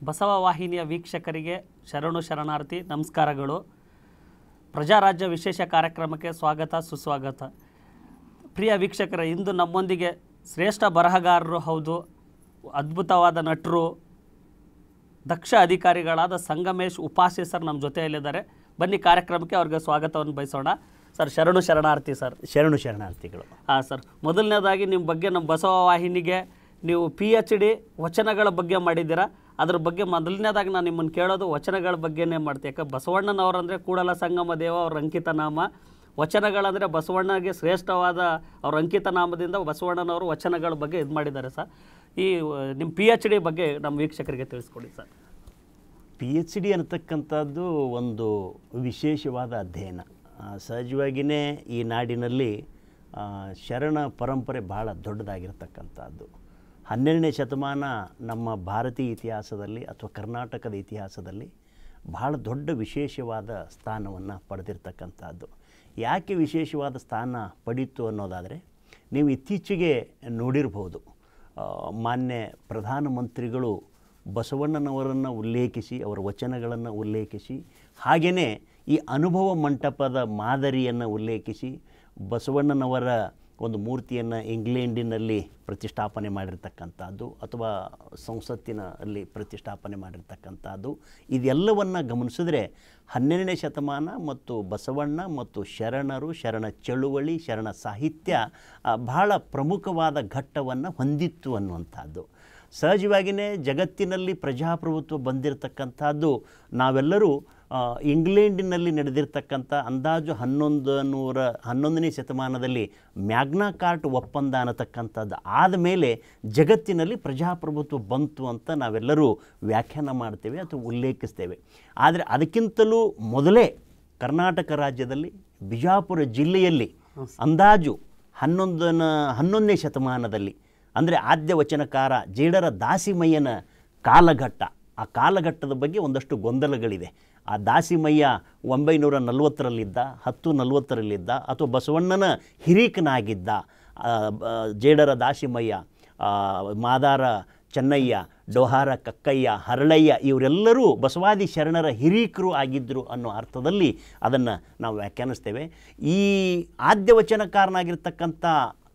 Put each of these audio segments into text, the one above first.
ಬಸವ ವಾಹಿನಿಯ ವೀಕ್ಷಕರಿಗೆ ಶರಣು ಶರಣಾರ್ಥಿ ನಮಸ್ಕಾರಗಳು. ಪ್ರಜಾರಾಜ್ಯ ವಿಶೇಷ ಕಾರ್ಯಕ್ರಮಕ್ಕೆ ಸ್ವಾಗತ ಸುಸ್ವಾಗತ. ಪ್ರಿಯ ವೀಕ್ಷಕರೇ, ಇಂದು ನಮ್ಮೊಂದಿಗೆ ಶ್ರೇಷ್ಠ ಬರಹಗಾರರು ಹೌದು, ಅದ್ಭುತವಾದ ನಟರು, ದಕ್ಷ ಅಧಿಕಾರಿಗಳಾದ ಸಂಗಮೇಶ್ ಉಪಾಸ್ಯ ಸರ್ ನಮ್ಮ ಜೊತೆಯಲ್ಲಿದ್ದಾರೆ. ಬನ್ನಿ ಕಾರ್ಯಕ್ರಮಕ್ಕೆ ಅವ್ರಿಗೆ ಸ್ವಾಗತವನ್ನು ಬಯಸೋಣ. ಸರ್ ಶರಣು ಶರಣಾರ್ಥಿ ಸರ್. ಶರಣು ಶರಣಾರ್ಥಿಗಳು. ಹಾಂ ಸರ್, ಮೊದಲನೇದಾಗಿ ನಿಮ್ಮ ಬಗ್ಗೆ ನಮ್ಮ ಬಸವ ವಾಹಿನಿಗೆ ನೀವು PhD ವಚನಗಳ ಬಗ್ಗೆ ಮಾಡಿದ್ದೀರಾ. ಅದ್ರ ಬಗ್ಗೆ ಮೊದಲನೇದಾಗಿ ನಾನು ನಿಮ್ಮನ್ನು ಕೇಳೋದು ವಚನಗಳ ಬಗ್ಗೆನೇ ಮಾಡ್ತೀನಿ. ಯಾಕೆ ಬಸವಣ್ಣನವರಂದರೆ ಕೂಡಲ ಸಂಗಮ ದೇವ ಅವ್ರ ಅಂಕಿತ ನಾಮ, ವಚನಗಳಂದರೆ ಬಸವಣ್ಣಗೆ ಶ್ರೇಷ್ಠವಾದ ಅವ್ರ ಅಂಕಿತ ನಾಮದಿಂದ ಬಸವಣ್ಣನವರು ವಚನಗಳ ಬಗ್ಗೆ ಇದು ಮಾಡಿದ್ದಾರೆ ಸರ್. ಈ ನಿಮ್ಮ PhD ಬಗ್ಗೆ ನಮ್ಮ ವೀಕ್ಷಕರಿಗೆ ತಿಳಿಸ್ಕೊಡಿ ಸರ್. PhD ಅನ್ನತಕ್ಕಂಥದ್ದು ಒಂದು ವಿಶೇಷವಾದ ಅಧ್ಯಯನ. ಸಹಜವಾಗಿಯೇ ಈ ನಾಡಿನಲ್ಲಿ ಶರಣ ಪರಂಪರೆ ಬಹಳ ದೊಡ್ಡದಾಗಿರ್ತಕ್ಕಂಥದ್ದು. 12ನೇ ಶತಮಾನ ನಮ್ಮ ಭಾರತೀಯ ಇತಿಹಾಸದಲ್ಲಿ ಅಥವಾ ಕರ್ನಾಟಕದ ಇತಿಹಾಸದಲ್ಲಿ ಬಹಳ ದೊಡ್ಡ ವಿಶೇಷವಾದ ಸ್ಥಾನವನ್ನು ಪಡೆದಿರ್ತಕ್ಕಂಥದ್ದು. ಯಾಕೆ ವಿಶೇಷವಾದ ಸ್ಥಾನ ಪಡೀತು ಅನ್ನೋದಾದರೆ, ನೀವು ಇತ್ತೀಚೆಗೆ ನೋಡಿರ್ಬೋದು, ಮಾನ್ಯ ಪ್ರಧಾನಮಂತ್ರಿಗಳು ಬಸವಣ್ಣನವರನ್ನು ಉಲ್ಲೇಖಿಸಿ, ಅವರ ವಚನಗಳನ್ನು ಉಲ್ಲೇಖಿಸಿ, ಹಾಗೆಯೇ ಈ ಅನುಭವ ಮಂಟಪದ ಮಾದರಿಯನ್ನು ಉಲ್ಲೇಖಿಸಿ ಬಸವಣ್ಣನವರ ಒಂದು ಮೂರ್ತಿಯನ್ನು ಇಂಗ್ಲೆಂಡಿನಲ್ಲಿ ಪ್ರತಿಷ್ಠಾಪನೆ ಮಾಡಿರ್ತಕ್ಕಂಥದ್ದು ಅಥವಾ ಸಂಸತ್ತಿನಲ್ಲಿ ಪ್ರತಿಷ್ಠಾಪನೆ ಮಾಡಿರ್ತಕ್ಕಂಥದ್ದು. ಇದೆಲ್ಲವನ್ನು ಗಮನಿಸಿದ್ರೆ 12ನೇ ಶತಮಾನ ಮತ್ತು ಬಸವಣ್ಣ ಮತ್ತು ಶರಣರು, ಶರಣ ಚಳುವಳಿ, ಶರಣ ಸಾಹಿತ್ಯ ಬಹಳ ಪ್ರಮುಖವಾದ ಘಟ್ಟವನ್ನು ಹೊಂದಿತ್ತು ಅನ್ನುವಂಥದ್ದು. ಸಹಜವಾಗಿಯೇ ಜಗತ್ತಿನಲ್ಲಿ ಪ್ರಜಾಪ್ರಭುತ್ವ ಬಂದಿರತಕ್ಕಂಥದ್ದು ನಾವೆಲ್ಲರೂ ಇಂಗ್ಲೆಂಡಿನಲ್ಲಿ ನಡೆದಿರ್ತಕ್ಕಂಥ ಅಂದಾಜು 11ನೇ ಶತಮಾನದಲ್ಲಿ ಮ್ಯಾಗ್ನಾ ಕಾರ್ಟ್ ಒಪ್ಪಂದ ಅನ್ನತಕ್ಕಂಥದ್ದು ಆದಮೇಲೆ ಜಗತ್ತಿನಲ್ಲಿ ಪ್ರಜಾಪ್ರಭುತ್ವ ಬಂತು ಅಂತ ನಾವೆಲ್ಲರೂ ವ್ಯಾಖ್ಯಾನ ಮಾಡ್ತೇವೆ ಅಥವಾ ಉಲ್ಲೇಖಿಸ್ತೇವೆ. ಆದರೆ ಅದಕ್ಕಿಂತಲೂ ಮೊದಲೇ ಕರ್ನಾಟಕ ರಾಜ್ಯದಲ್ಲಿ ಬಿಜಾಪುರ ಜಿಲ್ಲೆಯಲ್ಲಿ ಅಂದಾಜು 11ನೇ ಶತಮಾನದಲ್ಲಿ, ಅಂದರೆ ಆದ್ಯ ವಚನಕಾರ ಜೇಡರ ದಾಸಿಮಯ್ಯನ ಕಾಲಘಟ್ಟ, ಆ ಕಾಲಘಟ್ಟದ ಬಗ್ಗೆ ಒಂದಷ್ಟು ಗೊಂದಲಗಳಿದೆ. ಆ ದಾಸಿಮಯ್ಯ 940ರಲ್ಲಿದ್ದ, 1040ರಲ್ಲಿದ್ದ, ಅಥವಾ ಬಸವಣ್ಣನ ಹಿರೀಕನಾಗಿದ್ದ ಜೇಡರ ದಾಸಿಮಯ್ಯ, ಮಾದಾರ ಚೆನ್ನಯ್ಯ, ಡೋಹಾರ ಕಕ್ಕಯ್ಯ, ಹರಳಯ್ಯ ಇವರೆಲ್ಲರೂ ಬಸವಾದಿ ಶರಣರ ಹಿರೀಕರು ಆಗಿದ್ದರು ಅನ್ನೋ ಅರ್ಥದಲ್ಲಿ ಅದನ್ನು ನಾವು ವ್ಯಾಖ್ಯಾನಿಸ್ತೇವೆ. ಈ ಆದ್ಯ ವಚನಕಾರನಾಗಿರ್ತಕ್ಕಂಥ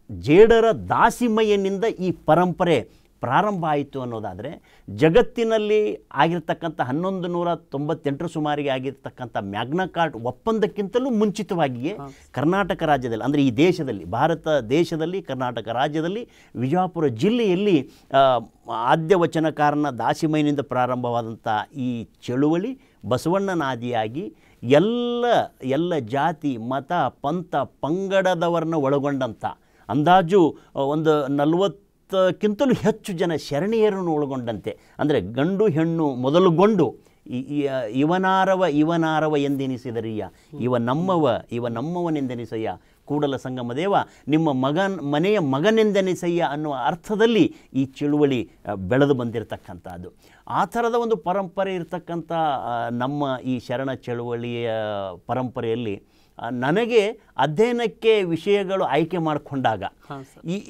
ಜೇಡರ ದಾಸಿಮಯ್ಯನಿಂದ ಈ ಪರಂಪರೆ ಪ್ರಾರಂಭ ಆಯಿತು ಅನ್ನೋದಾದರೆ, ಜಗತ್ತಿನಲ್ಲಿ ಆಗಿರ್ತಕ್ಕಂಥ 1198 ಸುಮಾರಿಗೆ ಆಗಿರ್ತಕ್ಕಂಥ ಮ್ಯಾಗ್ನಾ ಕಾರ್ಟ್ ಒಪ್ಪಂದಕ್ಕಿಂತಲೂ ಮುಂಚಿತವಾಗಿಯೇ ಕರ್ನಾಟಕ ರಾಜ್ಯದಲ್ಲಿ, ಅಂದರೆ ಈ ದೇಶದಲ್ಲಿ, ಭಾರತ ದೇಶದಲ್ಲಿ, ಕರ್ನಾಟಕ ರಾಜ್ಯದಲ್ಲಿ ವಿಜಯಪುರ ಜಿಲ್ಲೆಯಲ್ಲಿ ಆದ್ಯ ವಚನಕಾರನ ದಾಸಿಮಯ್ಯನಿಂದ ಪ್ರಾರಂಭವಾದಂಥ ಈ ಚಳುವಳಿ ಬಸವಣ್ಣನಾದಿಯಾಗಿ ಎಲ್ಲ ಜಾತಿ, ಮತ, ಪಂಥ, ಪಂಗಡದವರನ್ನ ಒಳಗೊಂಡಂಥ ಅಂದಾಜು ಒಂದು 40ಕ್ಕಿಂತಲೂ ಹೆಚ್ಚು ಜನ ಶರಣೀಯರನ್ನು ಒಳಗೊಂಡಂತೆ, ಅಂದರೆ ಗಂಡು ಹೆಣ್ಣು ಮೊದಲುಗೊಂಡು ಇವನಾರವ ಎಂದೆನಿಸಿದರಿಯ, ಇವ ನಮ್ಮವನೆಂದೆನಿಸಯ್ಯ, ಕೂಡಲ ಸಂಗಮ ದೇವ ನಿಮ್ಮ ಮನೆಯ ಮಗನೆಂದೆನಿಸಯ್ಯ ಅನ್ನುವ ಅರ್ಥದಲ್ಲಿ ಈ ಚಳುವಳಿ ಬೆಳೆದು ಬಂದಿರತಕ್ಕಂಥದ್ದು. ಆ ಥರದ ಒಂದು ಪರಂಪರೆ ಇರತಕ್ಕಂಥ ನಮ್ಮ ಈ ಶರಣ ಚಳುವಳಿಯ ಪರಂಪರೆಯಲ್ಲಿ ನನಗೆ ಅಧ್ಯಯನಕ್ಕೆ ವಿಷಯಗಳು ಆಯ್ಕೆ ಮಾಡಿಕೊಂಡಾಗ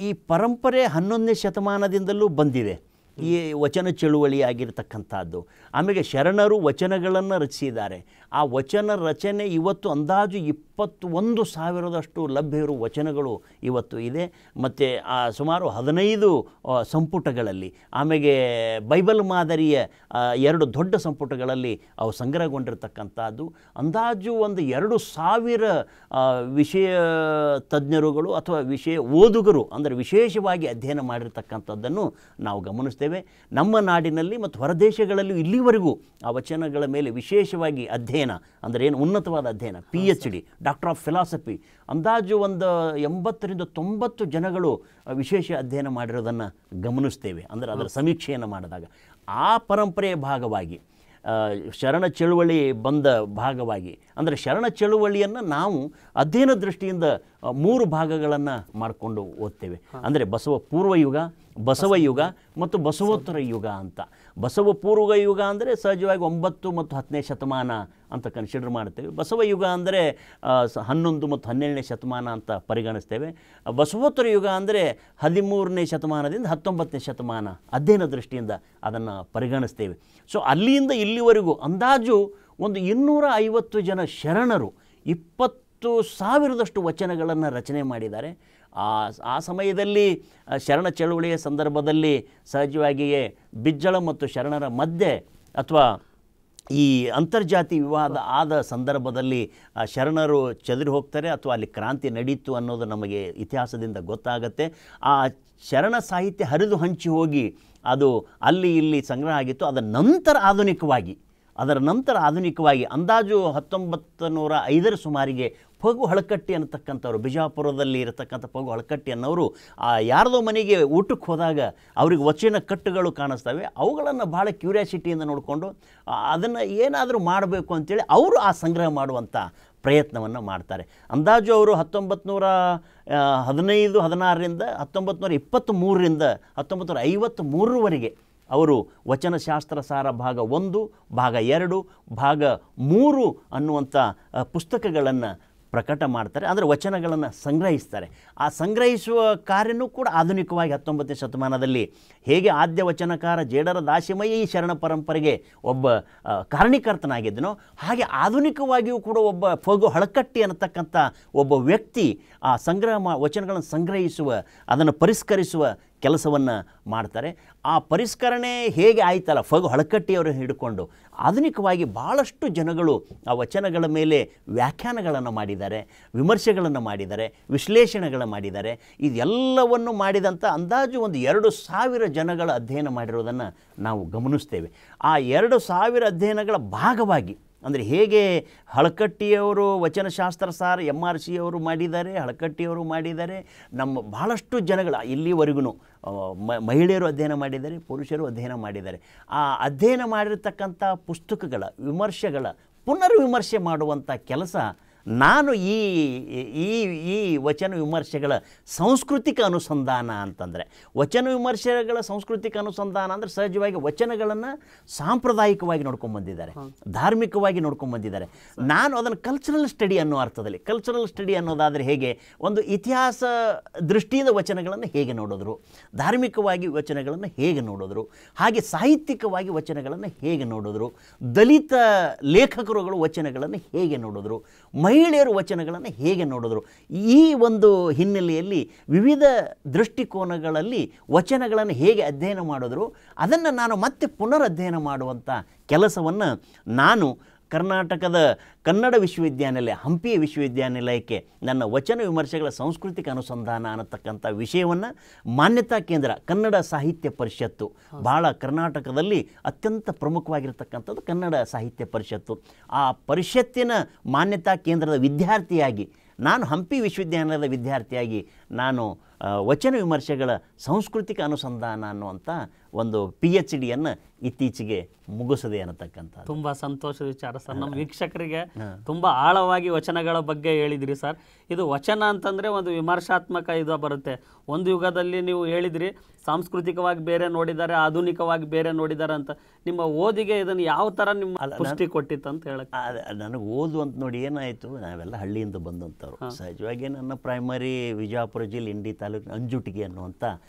ಈ ಪರಂಪರೆ 11ನೇ ಶತಮಾನದಿಂದಲೂ ಬಂದಿದೆ, ಈ ವಚನ ಚಳುವಳಿ ಆಗಿರತಕ್ಕಂಥದ್ದು. ಆಮೇಲೆ ಶರಣರು ವಚನಗಳನ್ನು ರಚಿಸಿದ್ದಾರೆ. ಆ ವಚನ ರಚನೆ ಇವತ್ತು ಅಂದಾಜು 21,000 ಲಭ್ಯವಿರುವ ವಚನಗಳು ಇವತ್ತು ಇದೆ. ಮತ್ತು ಸುಮಾರು 15 ಸಂಪುಟಗಳಲ್ಲಿ, ಆಮೇಲೆ ಬೈಬಲ್ ಮಾದರಿಯ 2 ದೊಡ್ಡ ಸಂಪುಟಗಳಲ್ಲಿ ಅವು ಸಂಗ್ರಹಗೊಂಡಿರ್ತಕ್ಕಂಥದ್ದು. ಅಂದಾಜು ಒಂದು 2,000 ವಿಷಯ ತಜ್ಞರುಗಳು ಅಥವಾ ವಿಷಯ ಓದುಗರು, ಅಂದರೆ ವಿಶೇಷವಾಗಿ ಅಧ್ಯಯನ ಮಾಡಿರ್ತಕ್ಕಂಥದ್ದನ್ನು ನಾವು ಗಮನಿಸ್ತೇವೆ. ನಮ್ಮ ನಾಡಿನಲ್ಲಿ ಮತ್ತು ಹೊರದೇಶಗಳಲ್ಲೂ ಇಲ್ಲಿವರೆಗೂ ಆ ವಚನಗಳ ಮೇಲೆ ವಿಶೇಷವಾಗಿ ಅಧ್ಯಯನ, ಅಂದರೆ ಏನು ಉನ್ನತವಾದ ಅಧ್ಯಯನ, PhD, ಡಾಕ್ಟರ್ ಆಫ್ ಫಿಲಾಸಫಿ, ಅಂದಾಜು ಒಂದು 80ರಿಂದ 90 ಜನಗಳು ವಿಶೇಷ ಅಧ್ಯಯನ ಮಾಡಿರೋದನ್ನು ಗಮನಿಸ್ತೇವೆ. ಅಂದರೆ ಅದರ ಸಮೀಕ್ಷೆಯನ್ನು ಮಾಡಿದಾಗ ಆ ಪರಂಪರೆಯ ಭಾಗವಾಗಿ ಶರಣ ಚಳುವಳಿ ಬಂದ ಭಾಗವಾಗಿ, ಅಂದರೆ ಶರಣ ಚಳುವಳಿಯನ್ನು ನಾವು ಅಧ್ಯಯನ ದೃಷ್ಟಿಯಿಂದ ಮೂರು ಭಾಗಗಳನ್ನು ಮಾಡಿಕೊಂಡು ಓದ್ತೇವೆ. ಅಂದರೆ ಬಸವ ಪೂರ್ವಯುಗ, ಬಸವ ಯುಗ ಮತ್ತು ಬಸವೋತ್ತರ ಯುಗ ಅಂತ. ಬಸವ ಪೂರ್ವ ಯುಗ ಅಂದರೆ ಸಹಜವಾಗಿ 9 ಮತ್ತು 10ನೇ ಶತಮಾನ ಅಂತ ಕನ್ಸಿಡರ್ ಮಾಡ್ತೇವೆ. ಬಸವ ಯುಗ ಅಂದರೆ 11 ಮತ್ತು 12ನೇ ಶತಮಾನ ಅಂತ ಪರಿಗಣಿಸ್ತೇವೆ. ಬಸವೋತ್ತರ ಯುಗ ಅಂದರೆ 13ನೇ ಶತಮಾನದಿಂದ 19ನೇ ಶತಮಾನ ಅಧ್ಯಯನ ದೃಷ್ಟಿಯಿಂದ ಅದನ್ನು ಪರಿಗಣಿಸ್ತೇವೆ. ಸೊ ಅಲ್ಲಿಂದ ಇಲ್ಲಿವರೆಗೂ ಅಂದಾಜು ಒಂದು 250 ಜನ ಶರಣರು 20,000 ವಚನಗಳನ್ನು ರಚನೆ ಮಾಡಿದ್ದಾರೆ. ಆ ಸಮಯದಲ್ಲಿ ಶರಣ ಚಳುವಳಿಯ ಸಂದರ್ಭದಲ್ಲಿ ಸಹಜವಾಗಿಯೇ ಬಿಜ್ಜಳ ಮತ್ತು ಶರಣರ ಮಧ್ಯೆ ಅಥವಾ ಈ ಅಂತರ್ಜಾತಿ ವಿವಾದ ಆದ ಸಂದರ್ಭದಲ್ಲಿ ಶರಣರು ಚದುರಿ ಹೋಗ್ತಾರೆ ಅಥವಾ ಅಲ್ಲಿ ಕ್ರಾಂತಿ ನಡೀತು ಅನ್ನೋದು ನಮಗೆ ಇತಿಹಾಸದಿಂದ ಗೊತ್ತಾಗತ್ತೆ. ಆ ಶರಣ ಸಾಹಿತ್ಯ ಹರಿದು ಹಂಚಿ ಹೋಗಿ ಅದು ಅಲ್ಲಿ ಇಲ್ಲಿ ಸಂಗ್ರಹ ಆಗಿತ್ತು. ಅದರ ನಂತರ ಆಧುನಿಕವಾಗಿ ಅಂದಾಜು 1905 ಸುಮಾರಿಗೆ ಪಗು ಹಳಕಟ್ಟಿ ಅನ್ನತಕ್ಕಂಥವ್ರು, ಬಿಜಾಪುರದಲ್ಲಿ ಇರತಕ್ಕಂಥ ಪಗು ಹಳಕಟ್ಟಿ ಅನ್ನೋರು ಯಾರದೋ ಮನೆಗೆ ಊಟಕ್ಕೆ ಹೋದಾಗ ಅವ್ರಿಗೆ ವಚನ ಕಟ್ಟುಗಳು ಕಾಣಿಸ್ತವೆ. ಅವುಗಳನ್ನು ಭಾಳ ಕ್ಯೂರಿಯಾಸಿಟಿಯಿಂದ ನೋಡಿಕೊಂಡು ಅದನ್ನು ಏನಾದರೂ ಮಾಡಬೇಕು ಅಂತೇಳಿ ಅವರು ಆ ಸಂಗ್ರಹ ಮಾಡುವಂಥ ಪ್ರಯತ್ನವನ್ನು ಮಾಡ್ತಾರೆ. ಅಂದಾಜು ಅವರು 1915-16ರಿಂದ 1923ರಿಂದ 1953ರವರೆಗೆ ಅವರು ವಚನಶಾಸ್ತ್ರ ಸಾರ ಭಾಗ 1, ಭಾಗ 2, ಭಾಗ 3 ಅನ್ನುವಂಥ ಪುಸ್ತಕಗಳನ್ನು ಪ್ರಕಟ ಮಾಡ್ತಾರೆ. ಅಂದರೆ ವಚನಗಳನ್ನು ಸಂಗ್ರಹಿಸ್ತಾರೆ. ಆ ಸಂಗ್ರಹಿಸುವ ಕಾರ್ಯನೂ ಕೂಡ ಆಧುನಿಕವಾಗಿ 19ನೇ ಶತಮಾನದಲ್ಲಿ ಹೇಗೆ ಆದ್ಯ ವಚನಕಾರ ಜೇಡರ ದಾಸಿಮಯ್ಯ ಈ ಶರಣ ಪರಂಪರೆಗೆ ಒಬ್ಬ ಕಾರಣೀಕರ್ತನಾಗಿದ್ದನೋ ಹಾಗೆ ಆಧುನಿಕವಾಗಿಯೂ ಕೂಡ ಒಬ್ಬ ಪಗು ಹಳಕಟ್ಟಿ ಅನ್ನತಕ್ಕಂಥ ಒಬ್ಬ ವ್ಯಕ್ತಿ ಆ ವಚನಗಳನ್ನು ಸಂಗ್ರಹಿಸುವ, ಅದನ್ನು ಪರಿಷ್ಕರಿಸುವ ಕೆಲಸವನ್ನು ಮಾಡ್ತಾರೆ. ಆ ಪರಿಷ್ಕರಣೆ ಹೇಗೆ ಆಯ್ತಲ್ಲ ಪಗು ಹಳಕಟ್ಟಿಯವರು ಹಿಡ್ಕೊಂಡು ಆಧುನಿಕವಾಗಿ ಭಾಳಷ್ಟು ಜನಗಳು ಆ ವಚನಗಳ ಮೇಲೆ ವ್ಯಾಖ್ಯಾನಗಳನ್ನು ಮಾಡಿದ್ದಾರೆ, ವಿಮರ್ಶೆಗಳನ್ನು ಮಾಡಿದ್ದಾರೆ, ವಿಶ್ಲೇಷಣೆಗಳನ್ನು ಮಾಡಿದ್ದಾರೆ. ಇದೆಲ್ಲವನ್ನು ಮಾಡಿದಂಥ ಅಂದಾಜು ಒಂದು 2,000 ಜನಗಳ ಅಧ್ಯಯನ ಮಾಡಿರೋದನ್ನು ನಾವು ಗಮನಿಸ್ತೇವೆ. ಆ 2,000 ಅಧ್ಯಯನಗಳ ಭಾಗವಾಗಿ ಅಂದರೆ ಹೇಗೆ ಹಳಕಟ್ಟಿಯವರು ವಚನಶಾಸ್ತ್ರ ಸಾರ MRC ಅವರು ಮಾಡಿದ್ದಾರೆ, ಹಳಕಟ್ಟಿಯವರು ಮಾಡಿದ್ದಾರೆ, ನಮ್ಮ ಭಾಳಷ್ಟು ಜನಗಳ ಇಲ್ಲಿವರೆಗೂ ಮಹಿಳೆಯರು ಅಧ್ಯಯನ ಮಾಡಿದ್ದಾರೆ, ಪುರುಷರು ಅಧ್ಯಯನ ಮಾಡಿದ್ದಾರೆ. ಆ ಅಧ್ಯಯನ ಮಾಡಿರ್ತಕ್ಕಂಥ ಪುಸ್ತಕಗಳ ವಿಮರ್ಶೆಗಳ ಪುನರ್ವಿಮರ್ಶೆ ಮಾಡುವಂಥ ಕೆಲಸ ನಾನು ಈ ವಚನ ವಿಮರ್ಶೆಗಳ ಸಾಂಸ್ಕೃತಿಕ ಅನುಸಂಧಾನ ಅಂತಂದರೆ, ವಚನ ವಿಮರ್ಶೆಗಳ ಸಾಂಸ್ಕೃತಿಕ ಅನುಸಂಧಾನ ಅಂದರೆ ಸಹಜವಾಗಿ ವಚನಗಳನ್ನು ಸಾಂಪ್ರದಾಯಿಕವಾಗಿ ನೋಡ್ಕೊಂಡ್ಬಂದಿದ್ದಾರೆ, ಧಾರ್ಮಿಕವಾಗಿ ನೋಡ್ಕೊಂಡ್ಬಂದಿದ್ದಾರೆ. ನಾನು ಅದನ್ನು ಕಲ್ಚರಲ್ ಸ್ಟಡಿ ಅನ್ನೋ ಅರ್ಥದಲ್ಲಿ, ಕಲ್ಚರಲ್ ಸ್ಟಡಿ ಅನ್ನೋದಾದರೆ ಹೇಗೆ ಒಂದು ಇತಿಹಾಸ ದೃಷ್ಟಿಯಿಂದ ವಚನಗಳನ್ನು ಹೇಗೆ ನೋಡಿದ್ರು, ಧಾರ್ಮಿಕವಾಗಿ ವಚನಗಳನ್ನು ಹೇಗೆ ನೋಡಿದ್ರು, ಹಾಗೆ ಸಾಹಿತ್ಯಿಕವಾಗಿ ವಚನಗಳನ್ನು ಹೇಗೆ ನೋಡಿದ್ರು, ದಲಿತ ಲೇಖಕರುಗಳು ವಚನಗಳನ್ನು ಹೇಗೆ ನೋಡಿದ್ರು, ಮಹಿಳೆಯರು ವಚನಗಳನ್ನು ಹೇಗೆ ನೋಡಿದ್ರು. ಈ ಒಂದು ಹಿನ್ನೆಲೆಯಲ್ಲಿ ವಿವಿಧ ದೃಷ್ಟಿಕೋನಗಳಲ್ಲಿ ವಚನಗಳನ್ನು ಹೇಗೆ ಅಧ್ಯಯನ ಮಾಡಿದ್ರು ಅದನ್ನು ನಾನು ಮತ್ತೆ ಪುನರ್ ಅಧ್ಯಯನ ಮಾಡುವಂಥ ಕೆಲಸವನ್ನು ನಾನು ಕರ್ನಾಟಕದ ಕನ್ನಡ ವಿಶ್ವವಿದ್ಯಾನಿಲಯ, ಹಂಪಿ ವಿಶ್ವವಿದ್ಯಾನಿಲಯಕ್ಕೆ ನನ್ನ ವಚನ ವಿಮರ್ಶೆಗಳ ಸಾಂಸ್ಕೃತಿಕ ಅನುಸಂಧಾನ ಅನ್ನತಕ್ಕಂಥ ವಿಷಯವನ್ನು ಮಾನ್ಯತಾ ಕೇಂದ್ರ ಕನ್ನಡ ಸಾಹಿತ್ಯ ಪರಿಷತ್ತು, ಭಾಳ ಕರ್ನಾಟಕದಲ್ಲಿ ಅತ್ಯಂತ ಪ್ರಮುಖವಾಗಿರ್ತಕ್ಕಂಥದ್ದು ಕನ್ನಡ ಸಾಹಿತ್ಯ ಪರಿಷತ್ತು. ಆ ಪರಿಷತ್ತಿನ ಮಾನ್ಯತಾ ಕೇಂದ್ರದ ವಿದ್ಯಾರ್ಥಿಯಾಗಿ ನಾನು ಹಂಪಿ ವಿಶ್ವವಿದ್ಯಾನಿಲಯದ ವಿದ್ಯಾರ್ಥಿಯಾಗಿ ನಾನು ವಚನ ವಿಮರ್ಶೆಗಳ ಸಾಂಸ್ಕೃತಿಕ ಅನುಸಂಧಾನ ಅನ್ನುವಂಥ ಒಂದು PhD-ಯನ್ನು ಇತ್ತೀಚೆಗೆ ಮುಗಿಸದೆ ಅನ್ನತಕ್ಕಂಥ ತುಂಬ ಸಂತೋಷದ ವಿಚಾರ ಸರ್. ನಮ್ಮ ವೀಕ್ಷಕರಿಗೆ ತುಂಬ ಆಳವಾಗಿ ವಚನಗಳ ಬಗ್ಗೆ ಹೇಳಿದ್ರಿ ಸರ್. ಇದು ವಚನ ಅಂತಂದರೆ ಒಂದು ವಿಮರ್ಶಾತ್ಮಕ ಇದು ಬರುತ್ತೆ. ಒಂದು ಯುಗದಲ್ಲಿ ನೀವು ಹೇಳಿದ್ರಿ ಸಾಂಸ್ಕೃತಿಕವಾಗಿ ಬೇರೆ ನೋಡಿದ್ದಾರೆ, ಆಧುನಿಕವಾಗಿ ಬೇರೆ ನೋಡಿದ್ದಾರೆ ಅಂತ. ನಿಮ್ಮ ಓದಿಗೆ ಇದನ್ನು ಯಾವ ಥರ ನಿಮ್ಮ ಪುಷ್ಟಿ ಕೊಟ್ಟಿತ್ತು ಅಂತ ಹೇಳಕ್ಕೆ? ನನಗೆ ಓದು ಅಂತ ನೋಡಿ ಏನಾಯಿತು, ನಾವೆಲ್ಲ ಹಳ್ಳಿಯಿಂದ ಬಂದಂಥವ್ರು. ಸಹಜವಾಗಿ ನನ್ನ ಪ್ರೈಮರಿ ವಿಜಯಪುರ ಜಿಲ್ಲೆ ಇಂಡಿ ತಾಲೂಕಿನ ಅಂಜುಟಿಗೆ ಅನ್ನುವಂಥ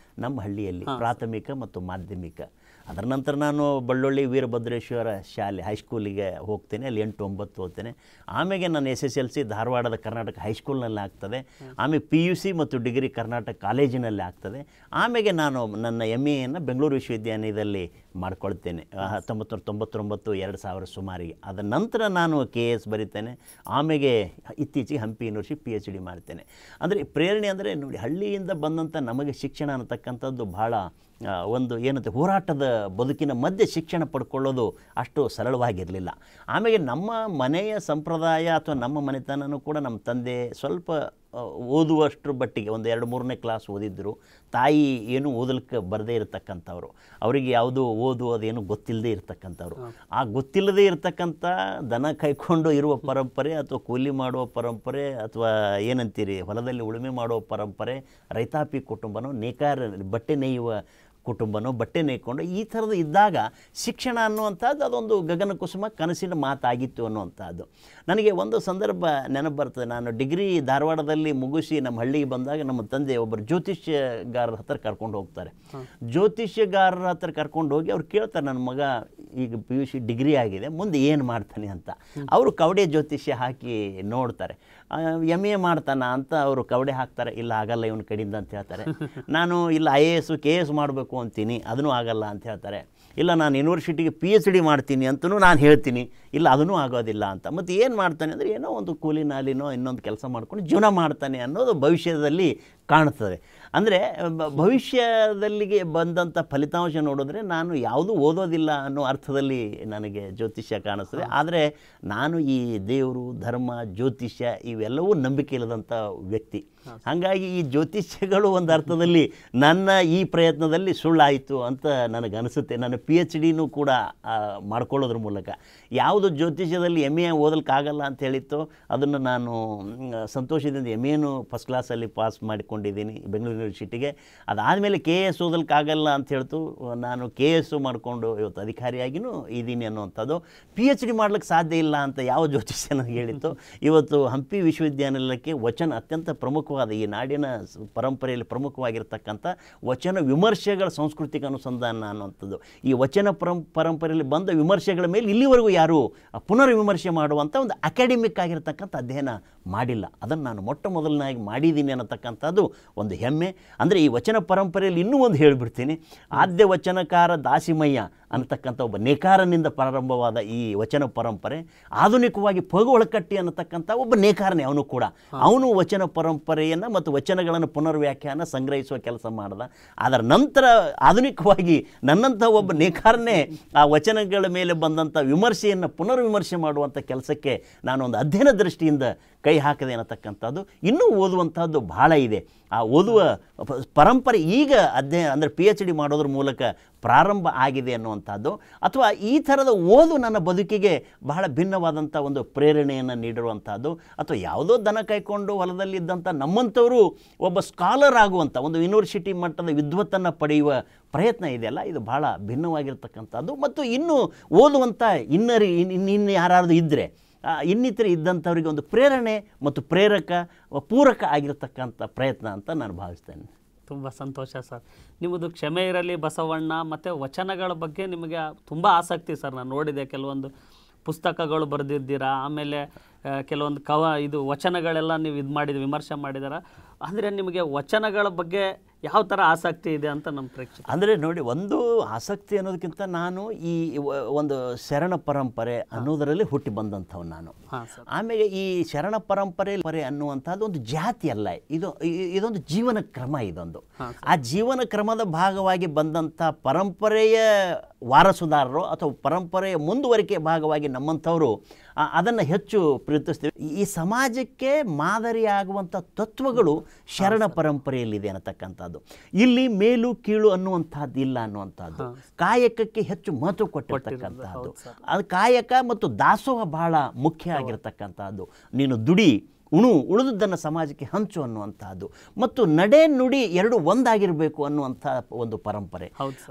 ನಮ್ಮ ಹಳ್ಳಿಯಲ್ಲಿ ಪ್ರಾಥಮಿಕ ಮತ್ತು ಮಾಧ್ಯಮಿಕ. ಅದರ ನಂತರ ನಾನು ಬಳ್ಳೊಳ್ಳಿ ವೀರಭದ್ರೇಶ್ವರ ಶಾಲೆ ಹೈಸ್ಕೂಲಿಗೆ ಹೋಗ್ತೇನೆ, ಅಲ್ಲಿ 8-9 ಓದ್ತೇನೆ. ಆಮೇಲೆ ನಾನು SSLC ಧಾರವಾಡದ ಕರ್ನಾಟಕ ಹೈಸ್ಕೂಲ್ನಲ್ಲಿ ಆಗ್ತದೆ. ಆಮೇಲೆ PUC ಮತ್ತು ಡಿಗ್ರಿ ಕರ್ನಾಟಕ ಕಾಲೇಜಿನಲ್ಲಿ ಆಗ್ತದೆ. ಆಮೇಲೆ ನಾನು ನನ್ನ MA-ಯನ್ನು ಬೆಂಗಳೂರು ವಿಶ್ವವಿದ್ಯಾನಿಲಯದಲ್ಲಿ ಮಾಡ್ಕೊಳ್ತೇನೆ 1999-2000 ಸುಮಾರಿಗೆ. ಅದರ ನಂತರ ನಾನು KS ಬರಿತೇನೆ. ಆಮೇಲೆ ಇತ್ತೀಚೆಗೆ ಹಂಪಿ ಯೂನಿವರ್ಸಿಟಿ PhD ಮಾಡ್ತೇನೆ. ಅಂದರೆ ಪ್ರೇರಣೆ ಅಂದರೆ ನೋಡಿ, ಹಳ್ಳಿಯಿಂದ ಬಂದಂಥ ನಮಗೆ ಶಿಕ್ಷಣ ಅನ್ನತಕ್ಕಂಥದ್ದು ಭಾಳ ಒಂದು ಏನಂತೆ ಹೋರಾಟದ ಬದುಕಿನ ಮಧ್ಯೆ ಶಿಕ್ಷಣ ಪಡ್ಕೊಳ್ಳೋದು ಅಷ್ಟು ಸರಳವಾಗಿರಲಿಲ್ಲ. ಆಮೇಲೆ ನಮ್ಮ ಮನೆಯ ಸಂಪ್ರದಾಯ ಅಥವಾ ನಮ್ಮ ಮನೆತನನೂ ಕೂಡ ನಮ್ಮ ತಂದೆ ಸ್ವಲ್ಪ ಓದುವಷ್ಟರ ಮಟ್ಟಿಗೆ ಒಂದು 2-3ನೇ ಕ್ಲಾಸ್ ಓದಿದ್ದರು. ತಾಯಿ ಏನು ಓದಲಿಕ್ಕೆ ಬರದೇ ಇರತಕ್ಕಂಥವ್ರು, ಅವರಿಗೆ ಯಾವುದು ಓದುವುದೇನು ಗೊತ್ತಿಲ್ಲದೆ ಇರತಕ್ಕಂಥವ್ರು. ಆ ಗೊತ್ತಿಲ್ಲದೆ ಇರತಕ್ಕಂಥ ದನ ಕಾಯ್ಕೊಂಡು ಇರುವ ಪರಂಪರೆ ಅಥವಾ ಕೂಲಿ ಮಾಡುವ ಪರಂಪರೆ ಅಥವಾ ಏನಂತೀರಿ ಹೊಲದಲ್ಲಿ ಉಳುಮೆ ಮಾಡುವ ಪರಂಪರೆ, ರೈತಾಪಿ ಕುಟುಂಬನೋ, ನೇಕಾರ ಬಟ್ಟೆ ನೇಯುವ ಕುಟುಂಬನೋ, ಬಟ್ಟೆ ನೇಯ್ಕೊಂಡು ಈ ಥರದ್ದು ಇದ್ದಾಗ ಶಿಕ್ಷಣ ಅನ್ನುವಂಥದ್ದು ಅದೊಂದು ಗಗನಕುಸುಮ ಕನಸಿನ ಮಾತಾಗಿತ್ತು ಅನ್ನುವಂಥದ್ದು. ನನಗೆ ಒಂದು ಸಂದರ್ಭ ನೆನಪು ಬರ್ತದೆ. ನಾನು ಡಿಗ್ರಿ ಧಾರವಾಡದಲ್ಲಿ ಮುಗಿಸಿ ನಮ್ಮ ಹಳ್ಳಿಗೆ ಬಂದಾಗ ನಮ್ಮ ತಂದೆ ಒಬ್ಬರು ಜ್ಯೋತಿಷ್ಯಗಾರರ ಹತ್ರ ಕರ್ಕೊಂಡು ಹೋಗ್ತಾರೆ. ಜ್ಯೋತಿಷ್ಯಗಾರರ ಹತ್ರ ಕರ್ಕೊಂಡು ಹೋಗಿ ಅವ್ರು ಕೇಳ್ತಾರೆ, ನನ್ನ ಮಗ ಈಗ PUC ಡಿಗ್ರಿ ಆಗಿದೆ, ಮುಂದೆ ಏನು ಮಾಡ್ತಾನೆ ಅಂತ. ಅವರು ಕವಡೆ ಜ್ಯೋತಿಷ್ಯ ಹಾಕಿ ನೋಡ್ತಾರೆ. MA ಮಾಡ್ತಾನ ಅಂತ ಅವರು ಕವಡೆ ಹಾಕ್ತಾರೆ. ಇಲ್ಲ ಆಗಲ್ಲ ಇವನ ಕಡೆಯಿಂದ ಅಂತ ಹೇಳ್ತಾರೆ. ನಾನು ಇಲ್ಲ IAS KS ಮಾಡಬೇಕು ಅಂತೀನಿ, ಅದನ್ನೂ ಆಗಲ್ಲ ಅಂತ ಹೇಳ್ತಾರೆ. ಇಲ್ಲ ನಾನು ಯೂನಿವರ್ಸಿಟಿಗೆ PhD ಮಾಡ್ತೀನಿ ಅಂತಲೂ ನಾನು ಹೇಳ್ತೀನಿ, ಇಲ್ಲ ಅದನ್ನೂ ಆಗೋದಿಲ್ಲ ಅಂತ. ಮತ್ತು ಏನು ಮಾಡ್ತಾನೆ ಅಂದರೆ ಏನೋ ಒಂದು ಕೂಲಿ ನಾಲಿನೋ ಇನ್ನೊಂದು ಕೆಲಸ ಮಾಡ್ಕೊಂಡು ಜೀವನ ಮಾಡ್ತಾನೆ ಅನ್ನೋದು ಭವಿಷ್ಯದಲ್ಲಿ ಕಾಣ್ತದೆ. ಅಂದರೆ ಭವಿಷ್ಯದಲ್ಲಿಗೆ ಬಂದಂಥ ಫಲಿತಾಂಶ ನೋಡಿದ್ರೆ ನಾನು ಯಾವುದೂ ಓದೋದಿಲ್ಲ ಅನ್ನೋ ಅರ್ಥದಲ್ಲಿ ನನಗೆ ಜ್ಯೋತಿಷ್ಯ ಕಾಣಿಸ್ತದೆ. ಆದರೆ ನಾನು ಈ ದೇವರು, ಧರ್ಮ, ಜ್ಯೋತಿಷ್ಯ ಇವೆಲ್ಲವೂ ನಂಬಿಕೆ ಇಲ್ಲದಂಥ ವ್ಯಕ್ತಿ. ಹಾಗಾಗಿ ಈ ಜ್ಯೋತಿಷ್ಯಗಳು ಒಂದು ಅರ್ಥದಲ್ಲಿ ನನ್ನ ಈ ಪ್ರಯತ್ನದಲ್ಲಿ ಸುಳ್ಳಾಯಿತು ಅಂತ ನನಗನ್ನಿಸುತ್ತೆ. ನನ್ನ PhDನೂ ಕೂಡ ಮಾಡ್ಕೊಳ್ಳೋದ್ರ ಮೂಲಕ ಯಾವುದು ಜ್ಯೋತಿಷ್ಯದಲ್ಲಿ MA ಓದಲಿಕ್ಕಾಗಲ್ಲ ಅಂತ ಹೇಳಿತ್ತು ಅದನ್ನು ನಾನು ಸಂತೋಷದಿಂದ MAನೂ ಫಸ್ಟ್ ಕ್ಲಾಸಲ್ಲಿ ಪಾಸ್ ಮಾಡಿಕೊಂಡಿದ್ದೀನಿ ಬೆಂಗಳೂರು ಯೂನಿವರ್ಸಿಟಿಗೆ. ಅದಾದಮೇಲೆ KS ಓದಲಿಕ್ಕಾಗಲ್ಲ ಅಂತ ಹೇಳ್ತು, ನಾನು KS ಮಾಡಿಕೊಂಡು ಇವತ್ತು ಅಧಿಕಾರಿಯಾಗಿಯೂ ಇದ್ದೀನಿ ಅನ್ನುವಂಥದ್ದು. PhD ಮಾಡ್ಲಿಕ್ಕೆ ಸಾಧ್ಯ ಇಲ್ಲ ಅಂತ ಯಾವ ಜ್ಯೋತಿಷ್ಯ ನನಗೆ ಹೇಳಿತ್ತು. ಇವತ್ತು ಹಂಪಿ ವಿಶ್ವವಿದ್ಯಾನಿಲಯಕ್ಕೆ ವಚನ ಅತ್ಯಂತ ಪ್ರಮುಖವಾದ ಈ ನಾಡಿನ ಪರಂಪರೆಯಲ್ಲಿ ಪ್ರಮುಖವಾಗಿರ್ತಕ್ಕಂಥ ವಚನ ವಿಮರ್ಶೆಗಳ ಸಾಂಸ್ಕೃತಿಕ ಅನುಸಂಧಾನ ಅನ್ನುವಂಥದ್ದು. ಈ ವಚನ ಪರಂಪರೆಯಲ್ಲಿ ಬಂದ ವಿಮರ್ಶೆಗಳ ಮೇಲೆ ಇಲ್ಲಿವರೆಗೂ ಯಾರೂ ಪುನರ್ ವಿಮರ್ಶೆ ಮಾಡುವಂಥ ಒಂದು ಅಕಾಡೆಮಿಕ್ ಆಗಿರ್ತಕ್ಕಂಥ ಅಧ್ಯಯನ ಮಾಡಿಲ್ಲ. ಅದನ್ನು ನಾನು ಮೊಟ್ಟ ಮೊದಲನಾಗಿ ಮಾಡಿದ್ದೀನಿ ಅನ್ನತಕ್ಕಂಥದ್ದು ಒಂದು ಹೆಮ್ಮೆ. ಅಂದರೆ ಈ ವಚನ ಪರಂಪರೆಯಲ್ಲಿ ಇನ್ನೂ ಒಂದು ಹೇಳಿಬಿಡ್ತೀನಿ. ಆದ್ಯ ವಚನಕಾರ ದಾಸಿಮಯ್ಯ ಅನ್ನತಕ್ಕಂಥ ಒಬ್ಬ ನೇಕಾರನಿಂದ ಪ್ರಾರಂಭವಾದ ಈ ವಚನ ಪರಂಪರೆ ಆಧುನಿಕವಾಗಿ ಪಗು-ಒಳಕಟ್ಟಿ ಅನ್ನತಕ್ಕಂಥ ಒಬ್ಬ ನೇಕಾರನೇ ಅವನು ಕೂಡ. ಅವನು ವಚನ ಪರಂಪರೆಯನ್ನು ಮತ್ತು ವಚನಗಳನ್ನು ಪುನರ್ವ್ಯಾಖ್ಯಾನ ಸಂಗ್ರಹಿಸುವ ಕೆಲಸ ಮಾಡ್ದ. ಅದರ ನಂತರ ಆಧುನಿಕವಾಗಿ ನನ್ನಂಥ ಒಬ್ಬ ನೇಕಾರನೇ ಆ ವಚನಗಳ ಮೇಲೆ ಬಂದಂಥ ವಿಮರ್ಶೆಯನ್ನು ಪುನರ್ವಿಮರ್ಶೆ ಮಾಡುವಂಥ ಕೆಲಸಕ್ಕೆ ನಾನೊಂದು ಅಧ್ಯಯನ ದೃಷ್ಟಿಯಿಂದ ಕೈ ಹಾಕದೆ ಅನ್ನತಕ್ಕಂಥದ್ದು. ಇನ್ನೂ ಓದುವಂಥದ್ದು ಬಹಳ ಇದೆ. ಆ ಓದುವ ಪರಂಪರೆ ಈಗ ಅಧ್ಯಯನ ಅಂದರೆ PhD ಮಾಡೋದ್ರ ಮೂಲಕ ಪ್ರಾರಂಭ ಆಗಿದೆ ಅನ್ನುವಂಥದ್ದು, ಅಥವಾ ಈ ಥರದ ಓದು ನನ್ನ ಬದುಕಿಗೆ ಬಹಳ ಭಿನ್ನವಾದಂಥ ಒಂದು ಪ್ರೇರಣೆಯನ್ನು ನೀಡಿರುವಂಥದ್ದು, ಅಥವಾ ಯಾವುದೋ ದನ ಕಾಯ್ಕೊಂಡು ಹೊಲದಲ್ಲಿದ್ದಂಥ ನಮ್ಮಂಥವರು ಒಬ್ಬ ಸ್ಕಾಲರ್ ಆಗುವಂಥ ಒಂದು ಯೂನಿವರ್ಸಿಟಿ ಮಟ್ಟದ ವಿದ್ವತ್ತನ್ನು ಪಡೆಯುವ ಪ್ರಯತ್ನ ಇದೆಯಲ್ಲ, ಇದು ಬಹಳ ಭಿನ್ನವಾಗಿರ್ತಕ್ಕಂಥದ್ದು. ಮತ್ತು ಇನ್ನೂ ಓದುವಂಥ ಇನ್ನು ಯಾರಾದರೂ ಇದ್ದರೆ ಇನ್ನಿತರ ಇದ್ದಂಥವರಿಗೆ ಒಂದು ಪ್ರೇರಣೆ ಮತ್ತು ಪೂರಕ ಆಗಿರತಕ್ಕಂಥ ಪ್ರಯತ್ನ ಅಂತ ನಾನು ಭಾವಿಸ್ತೇನೆ. ತುಂಬ ಸಂತೋಷ ಸರ್. ನಿಮ್ಮದು ಕ್ಷಮೆ ಇರಲಿ ಬಸವಣ್ಣ ಮತ್ತು ವಚನಗಳ ಬಗ್ಗೆ ನಿಮಗೆ ತುಂಬ ಆಸಕ್ತಿ ಸರ್. ನಾನು ನೋಡಿದೆ, ಕೆಲವೊಂದು ಪುಸ್ತಕಗಳು ಬರೆದಿದ್ದೀರಾ, ಆಮೇಲೆ ಕೆಲವೊಂದು ವಚನಗಳೆಲ್ಲ ನೀವು ವಿಮರ್ಶೆ ಮಾಡಿದಾರ. ಅಂದರೆ ನಿಮಗೆ ವಚನಗಳ ಬಗ್ಗೆ ಯಾವ ಥರ ಆಸಕ್ತಿ ಇದೆ ಅಂತ ನಮ್ಮ ಪ್ರೇಕ್ಷಕ ಅಂದರೆ ನೋಡಿ, ಒಂದು ಆಸಕ್ತಿ ಅನ್ನೋದಕ್ಕಿಂತ ನಾನು ಈ ಒಂದು ಶರಣ ಪರಂಪರೆ ಅನ್ನೋದರಲ್ಲಿ ಹುಟ್ಟಿ ಬಂದಂಥವು ನಾನು. ಆಮೇಲೆ ಈ ಶರಣ ಪರಂಪರೆ ಅನ್ನುವಂಥದ್ದು ಒಂದು ಜಾತಿ ಅಲ್ಲ, ಇದೊಂದು ಜೀವನ ಕ್ರಮ. ಇದೊಂದು ಆ ಜೀವನ ಕ್ರಮದ ಭಾಗವಾಗಿ ಬಂದಂಥ ಪರಂಪರೆಯ ವಾರಸುದಾರರು ಅಥವಾ ಪರಂಪರೆಯ ಮುಂದುವರಿಕೆ ಭಾಗವಾಗಿ ನಮ್ಮಂಥವರು ಅದನ್ನು ಹೆಚ್ಚು ಪ್ರೀತಿಸ್ತೀವಿ. ಈ ಸಮಾಜಕ್ಕೆ ಮಾದರಿಯಾಗುವಂಥ ತತ್ವಗಳು ಶರಣ ಪರಂಪರೆಯಲ್ಲಿದೆ ಅನ್ನತಕ್ಕಂಥದ್ದು. ಇಲ್ಲಿ ಮೇಲು ಕೀಳು ಅನ್ನುವಂಥದ್ದು ಇಲ್ಲ ಅನ್ನುವಂಥದ್ದು, ಕಾಯಕಕ್ಕೆ ಹೆಚ್ಚು ಮಹತ್ವ ಕೊಟ್ಟಿರ್ತಕ್ಕಂಥದ್ದು. ಅದು ಕಾಯಕ ಮತ್ತು ದಾಸೋಹ ಬಹಳ ಮುಖ್ಯ ಆಗಿರ್ತಕ್ಕಂಥದ್ದು. ನೀನು ದುಡಿ, ಉಳಿದುದನ್ನು ಸಮಾಜಕ್ಕೆ ಹಂಚು ಅನ್ನುವಂಥದ್ದು, ಮತ್ತು ನಡೆ ನುಡಿ ಎರಡು ಒಂದಾಗಿರಬೇಕು ಅನ್ನುವಂಥ ಒಂದು ಪರಂಪರೆ.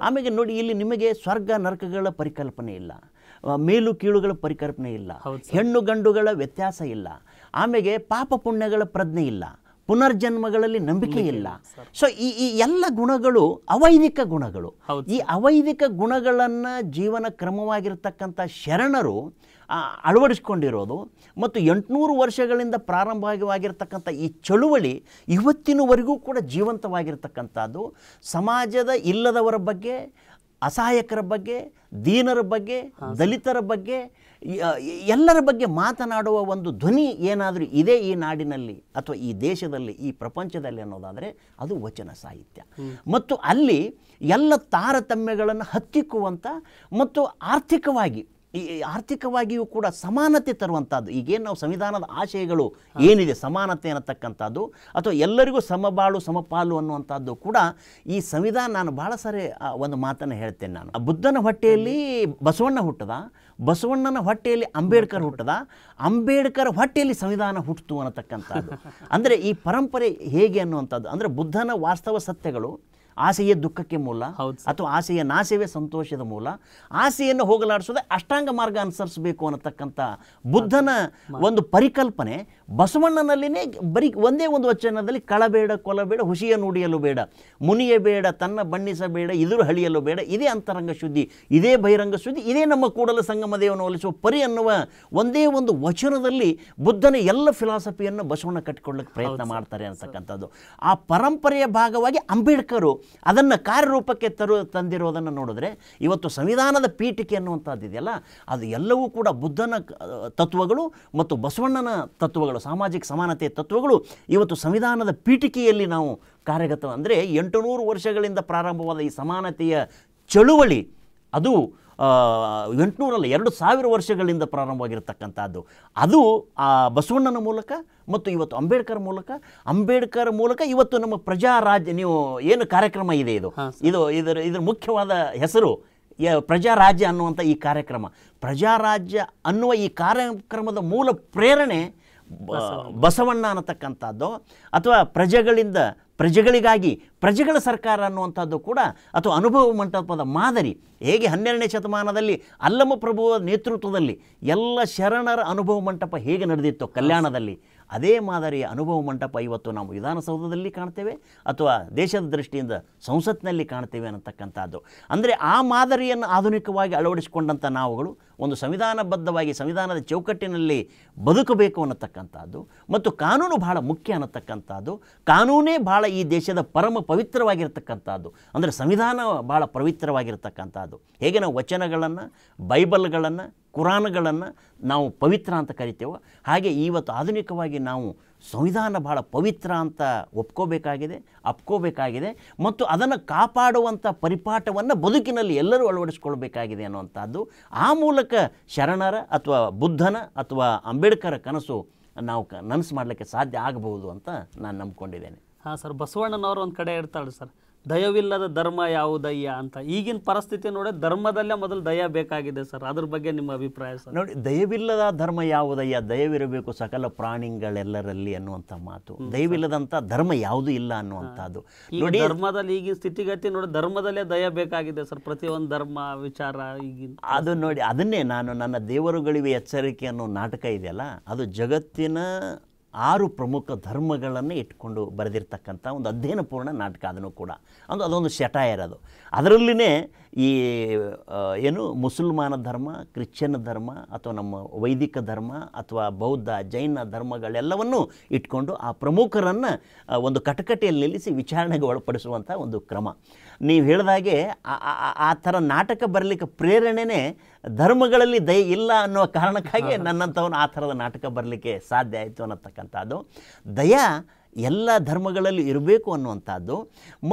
ಆಮೇಲೆ ನೋಡಿ, ಇಲ್ಲಿ ನಿಮಗೆ ಸ್ವರ್ಗ ನರಕಗಳ ಪರಿಕಲ್ಪನೆ ಇಲ್ಲ, ಮೇಲು ಕೀಳುಗಳ ಪರಿಕಲ್ಪನೆ ಇಲ್ಲ, ಹೆಣ್ಣು ಗಂಡುಗಳ ವ್ಯತ್ಯಾಸ ಇಲ್ಲ, ಆಮೇಲೆ ಪಾಪ ಪುಣ್ಯಗಳ ಪ್ರಜ್ಞೆ ಇಲ್ಲ, ಪುನರ್ಜನ್ಮಗಳಲ್ಲಿ ನಂಬಿಕೆ ಇಲ್ಲ. ಸೊ ಈ ಎಲ್ಲ ಗುಣಗಳು ಅವೈದಿಕ ಗುಣಗಳು. ಈ ಅವೈದಿಕ ಗುಣಗಳನ್ನು ಜೀವನ ಕ್ರಮವಾಗಿರ್ತಕ್ಕಂಥ ಶರಣರು ಅಳವಡಿಸ್ಕೊಂಡಿರೋದು ಮತ್ತು 800 ವರ್ಷಗಳಿಂದ ಪ್ರಾರಂಭವಾಗಿರ್ತಕ್ಕಂಥ ಈ ಚಳುವಳಿ ಇವತ್ತಿನವರೆಗೂ ಕೂಡ ಜೀವಂತವಾಗಿರ್ತಕ್ಕಂಥದ್ದು. ಸಮಾಜದ ಇಲ್ಲದವರ ಬಗ್ಗೆ, ಅಸಹಾಯಕರ ಬಗ್ಗೆ, ದೀನರ ಬಗ್ಗೆ, ದಲಿತರ ಬಗ್ಗೆ, ಎಲ್ಲರ ಬಗ್ಗೆ ಮಾತನಾಡುವ ಒಂದು ಧ್ವನಿ ಏನಾದರೂ ಇದೆ ಈ ನಾಡಿನಲ್ಲಿ ಅಥವಾ ಈ ದೇಶದಲ್ಲಿ, ಈ ಪ್ರಪಂಚದಲ್ಲಿ ಅನ್ನೋದಾದರೆ ಅದು ವಚನ ಸಾಹಿತ್ಯ. ಮತ್ತು ಅಲ್ಲಿ ಎಲ್ಲ ತಾರತಮ್ಯಗಳನ್ನು ಹತ್ತಿಕ್ಕುವಂಥ ಮತ್ತು ಆರ್ಥಿಕವಾಗಿ ಈ ಆರ್ಥಿಕವಾಗಿಯೂ ಕೂಡ ಸಮಾನತೆ ತರುವಂಥದ್ದು. ಈಗೇನು ನಾವು ಸಂವಿಧಾನದ ಆಶಯಗಳು ಏನಿದೆ ಸಮಾನತೆ ಅನ್ನತಕ್ಕಂಥದ್ದು ಅಥವಾ ಎಲ್ಲರಿಗೂ ಸಮಬಾಳು ಸಮಪಾಲು ಅನ್ನುವಂಥದ್ದು ಕೂಡ ಈ ಸಂವಿಧಾನ, ನಾನು ಭಾಳ ಸಾರಿ ಒಂದು ಮಾತನ್ನು ಹೇಳ್ತೇನೆ. ನಾನು ಬುದ್ಧನ ಹೊಟ್ಟೆಯಲ್ಲಿ ಬಸವಣ್ಣ ಹುಟ್ಟದ, ಬಸವಣ್ಣನ ಹೊಟ್ಟೆಯಲ್ಲಿ ಅಂಬೇಡ್ಕರ್ ಹುಟ್ಟದ, ಅಂಬೇಡ್ಕರ್ ಹೊಟ್ಟೆಯಲ್ಲಿ ಸಂವಿಧಾನ ಹುಟ್ಟಿತು ಅನ್ನತಕ್ಕಂಥದ್ದು. ಅಂದರೆ ಈ ಪರಂಪರೆ ಹೇಗೆ ಅನ್ನುವಂಥದ್ದು, ಅಂದರೆ ಬುದ್ಧನ ವಾಸ್ತವ ಸತ್ಯಗಳು ಆಸೆಯೇ ದುಃಖಕ್ಕೆ ಮೂಲ ಅಥವಾ ಆಸೆಯ ನಾಶವೇ ಸಂತೋಷದ ಮೂಲ, ಆಸೆಯನ್ನು ಹೋಗಲಾಡಿಸೋದೇ ಅಷ್ಟಾಂಗ ಮಾರ್ಗ ಅನುಸರಿಸಬೇಕು ಅನ್ನತಕ್ಕಂಥ ಬುದ್ಧನ ಒಂದು ಪರಿಕಲ್ಪನೆ ಬಸವಣ್ಣನಲ್ಲಿನೇ ಬರೀ ಒಂದೇ ಒಂದು ವಚನದಲ್ಲಿ ಕಳಬೇಡ ಕೊಲಬೇಡ ಹುಸಿಯ ನುಡಿಯಲು ಬೇಡ ಮುನಿಯ ಬೇಡ ತನ್ನ ಬಣ್ಣಿಸಬೇಡ ಇದುರು ಹಳಿಯಲು ಬೇಡ, ಇದೇ ಅಂತರಂಗ ಶುದ್ಧಿ, ಇದೇ ಬಹಿರಂಗ ಶುದ್ಧಿ, ಇದೇ ನಮ್ಮ ಕೂಡಲ ಸಂಗಮ ದೇವನ ಒಲಿಸುವ ಪರಿ ಅನ್ನುವ ಒಂದೇ ಒಂದು ವಚನದಲ್ಲಿ ಬುದ್ಧನ ಎಲ್ಲ ಫಿಲಾಸಫಿಯನ್ನು ಬಸವಣ್ಣ ಕಟ್ಟಿಕೊಳ್ಳಕ್ಕೆ ಪ್ರಯತ್ನ ಮಾಡ್ತಾರೆ ಅಂತಕ್ಕಂಥದ್ದು. ಆ ಪರಂಪರೆಯ ಭಾಗವಾಗಿ ಅಂಬೇಡ್ಕರು ಅದನ್ನು ಕಾರ್ಯರೂಪಕ್ಕೆ ತಂದಿರೋದನ್ನು ನೋಡಿದ್ರೆ ಇವತ್ತು ಸಂವಿಧಾನದ ಪೀಠಿಕೆ ಅನ್ನುವಂಥದ್ದು ಇದೆಯಲ್ಲ, ಅದು ಎಲ್ಲವೂ ಕೂಡ ಬುದ್ಧನ ತತ್ವಗಳು ಮತ್ತು ಬಸವಣ್ಣನ ತತ್ವಗಳು, ಸಾಮಾಜಿಕ ಸಮಾನತೆಯ ತತ್ವಗಳು ಇವತ್ತು ಸಂವಿಧಾನದ ಪೀಠಿಕೆಯಲ್ಲಿ ನಾವು ಕಾರ್ಯಗತ. ಅಂದರೆ 800 ವರ್ಷಗಳಿಂದ ಪ್ರಾರಂಭವಾದ ಈ ಸಮಾನತೆಯ ಚಳುವಳಿ ಅದು 800 ಅಲ್ಲ 2000 ವರ್ಷಗಳಿಂದ ಪ್ರಾರಂಭವಾಗಿರತಕ್ಕಂಥದ್ದು. ಅದು ಆ ಬಸವಣ್ಣನ ಮೂಲಕ ಮತ್ತು ಇವತ್ತು ಅಂಬೇಡ್ಕರ್ ಮೂಲಕ ಇವತ್ತು ನಮ್ಮ ಪ್ರಜಾರಾಜ್ಯ, ನೀವು ಏನು ಕಾರ್ಯಕ್ರಮ ಇದೆ ಇದರ ಮುಖ್ಯವಾದ ಹೆಸರು ಪ್ರಜಾರಾಜ್ಯ ಅನ್ನುವಂಥ ಈ ಕಾರ್ಯಕ್ರಮ. ಪ್ರಜಾರಾಜ್ಯ ಅನ್ನುವ ಈ ಕಾರ್ಯಕ್ರಮದ ಮೂಲ ಪ್ರೇರಣೆ ಬಸವಣ್ಣ ಅನ್ನತಕ್ಕಂಥದ್ದು, ಅಥವಾ ಪ್ರಜೆಗಳಿಂದ ಪ್ರಜೆಗಳಿಗಾಗಿ ಪ್ರಜೆಗಳ ಸರ್ಕಾರ ಅನ್ನುವಂಥದ್ದು ಕೂಡ, ಅಥವಾ ಅನುಭವ ಮಂಟಪದ ಮಾದರಿ ಹೇಗೆ 12ನೇ ಶತಮಾನದಲ್ಲಿ ಅಲ್ಲಮ ಪ್ರಭುವ ನೇತೃತ್ವದಲ್ಲಿ ಎಲ್ಲ ಶರಣರ ಅನುಭವ ಮಂಟಪ ಹೇಗೆ ನಡೆದಿತ್ತು ಕಲ್ಯಾಣದಲ್ಲಿ, ಅದೇ ಮಾದರಿಯ ಅನುಭವ ಮಂಟಪ ಇವತ್ತು ನಾವು ವಿಧಾನಸೌಧದಲ್ಲಿ ಕಾಣ್ತೇವೆ ಅಥವಾ ದೇಶದ ದೃಷ್ಟಿಯಿಂದ ಸಂಸತ್ನಲ್ಲಿ ಕಾಣ್ತೇವೆ ಅನ್ನತಕ್ಕಂಥದ್ದು. ಅಂದರೆ ಆ ಮಾದರಿಯನ್ನು ಆಧುನಿಕವಾಗಿ ಅಳವಡಿಸಿಕೊಂಡಂಥ ನಾವುಗಳು ಒಂದು ಸಂವಿಧಾನಬದ್ಧವಾಗಿ ಸಂವಿಧಾನದ ಚೌಕಟ್ಟಿನಲ್ಲಿ ಬದುಕಬೇಕು ಅನ್ನತಕ್ಕಂಥದ್ದು ಮತ್ತು ಕಾನೂನು ಬಹಳ ಮುಖ್ಯ ಅನ್ನತಕ್ಕಂಥದ್ದು. ಕಾನೂನೇ ಬಹಳ ಈ ದೇಶದ ಪರಮ ಪವಿತ್ರವಾಗಿರ್ತಕ್ಕಂಥದ್ದು. ಅಂದರೆ ಸಂವಿಧಾನ ಬಹಳ ಪವಿತ್ರವಾಗಿರ್ತಕ್ಕಂಥದ್ದು. ಹೇಗೆ ನಾವು ವಚನಗಳನ್ನು, ಬೈಬಲ್ಗಳನ್ನು, ಕುರಾನ್ಗಳನ್ನು ನಾವು ಪವಿತ್ರ ಅಂತ ಕರಿತೇವೋ, ಹಾಗೆ ಇವತ್ತು ಆಧುನಿಕವಾಗಿ ನಾವು ಸಂವಿಧಾನ ಬಹಳ ಪವಿತ್ರ ಅಂತ ಅಪ್ಕೋಬೇಕಾಗಿದೆ ಮತ್ತು ಅದನ್ನು ಕಾಪಾಡುವಂಥ ಪರಿಪಾಠವನ್ನು ಬದುಕಿನಲ್ಲಿ ಎಲ್ಲರೂ ಅಳವಡಿಸ್ಕೊಳ್ಬೇಕಾಗಿದೆ ಅನ್ನುವಂಥದ್ದು. ಆ ಮೂಲಕ ಶರಣರ ಅಥವಾ ಬುದ್ಧನ ಅಥವಾ ಅಂಬೇಡ್ಕರ್ ಕನಸು ನಾವು ನನಸು ಮಾಡಲಿಕ್ಕೆ ಸಾಧ್ಯ ಆಗಬಹುದು ಅಂತ ನಾನು ನಂಬ್ಕೊಂಡಿದ್ದೇನೆ. ಹಾಂ ಸರ್, ಬಸವಣ್ಣನವರು ಒಂದು ಕಡೆ ಇರ್ತಾಳೆ ಸರ್, ದಯವಿಲ್ಲದ ಧರ್ಮ ಯಾವುದಯ್ಯ ಅಂತ. ಈಗಿನ ಪರಿಸ್ಥಿತಿ ನೋಡಿ ಧರ್ಮದಲ್ಲೇ ಮೊದಲು ದಯ ಬೇಕಾಗಿದೆ ಸರ್, ಅದ್ರ ಬಗ್ಗೆ ನಿಮ್ಮ ಅಭಿಪ್ರಾಯ ಸರ್? ನೋಡಿ, ದಯವಿಲ್ಲದ ಧರ್ಮ ಯಾವುದಯ್ಯ, ದಯವಿರಬೇಕು ಸಕಲ ಪ್ರಾಣಿಗಳೆಲ್ಲರಲ್ಲಿ ಅನ್ನುವಂಥ ಮಾತು. ದಯವಿಲ್ಲದಂಥ ಧರ್ಮ ಯಾವುದೂ ಇಲ್ಲ ಅನ್ನುವಂಥದ್ದು. ನೋಡಿ, ಧರ್ಮದಲ್ಲಿ ಈಗಿನ ಸ್ಥಿತಿಗತಿ ನೋಡಿ, ಧರ್ಮದಲ್ಲೇ ದಯ ಬೇಕಾಗಿದೆ ಸರ್, ಪ್ರತಿಯೊಂದು ಧರ್ಮ ವಿಚಾರ ಈಗಿನ. ಅದು ನೋಡಿ, ಅದನ್ನೇ ನಾನು ನನ್ನ ದೇವರುಗಳಿವೆ ಎಚ್ಚರಿಕೆ ಅನ್ನೋ ನಾಟಕ ಇದೆಯಲ್ಲ, ಅದು ಜಗತ್ತಿನ 6 ಪ್ರಮುಖ ಧರ್ಮಗಳನ್ನು ಇಟ್ಕೊಂಡು ಬರೆದಿರ್ತಕ್ಕಂಥ ಒಂದು ಅಧ್ಯಯನಪೂರ್ಣ ನಾಟಕ. ಅದನ್ನು ಕೂಡ ಅದೊಂದು ಶಟಾಯರ್. ಅದರಲ್ಲಿನೇ ಈ ಏನು ಮುಸಲ್ಮಾನ ಧರ್ಮ, ಕ್ರಿಶ್ಚಿಯನ್ ಧರ್ಮ ಅಥವಾ ನಮ್ಮ ವೈದಿಕ ಧರ್ಮ ಅಥವಾ ಬೌದ್ಧ ಜೈನ ಧರ್ಮಗಳೆಲ್ಲವನ್ನೂ ಇಟ್ಕೊಂಡು ಆ ಪ್ರಮುಖರನ್ನು ಒಂದು ಕಟಕಟೆಯಲ್ಲಿ ನಿಲ್ಲಿಸಿ ವಿಚಾರಣೆಗೆ ಒಳಪಡಿಸುವಂಥ ಒಂದು ಕ್ರಮ. ನೀವು ಹೇಳಿದಾಗೆ ಆ ಥರ ನಾಟಕ ಬರಲಿಕ್ಕೆ ಪ್ರೇರಣೆನೇ ಧರ್ಮಗಳಲ್ಲಿ ದಯೆ ಇಲ್ಲ ಅನ್ನೋ ಕಾರಣಕ್ಕಾಗಿ ನನ್ನಂಥವನು ಆ ಥರದ ನಾಟಕ ಬರಲಿಕ್ಕೆ ಸಾಧ್ಯ ಆಯಿತು ಅನ್ನತಕ್ಕಂಥದ್ದು. ದಯಾ ಎಲ್ಲ ಧರ್ಮಗಳಲ್ಲಿ ಇರಬೇಕು ಅನ್ನುವಂಥದ್ದು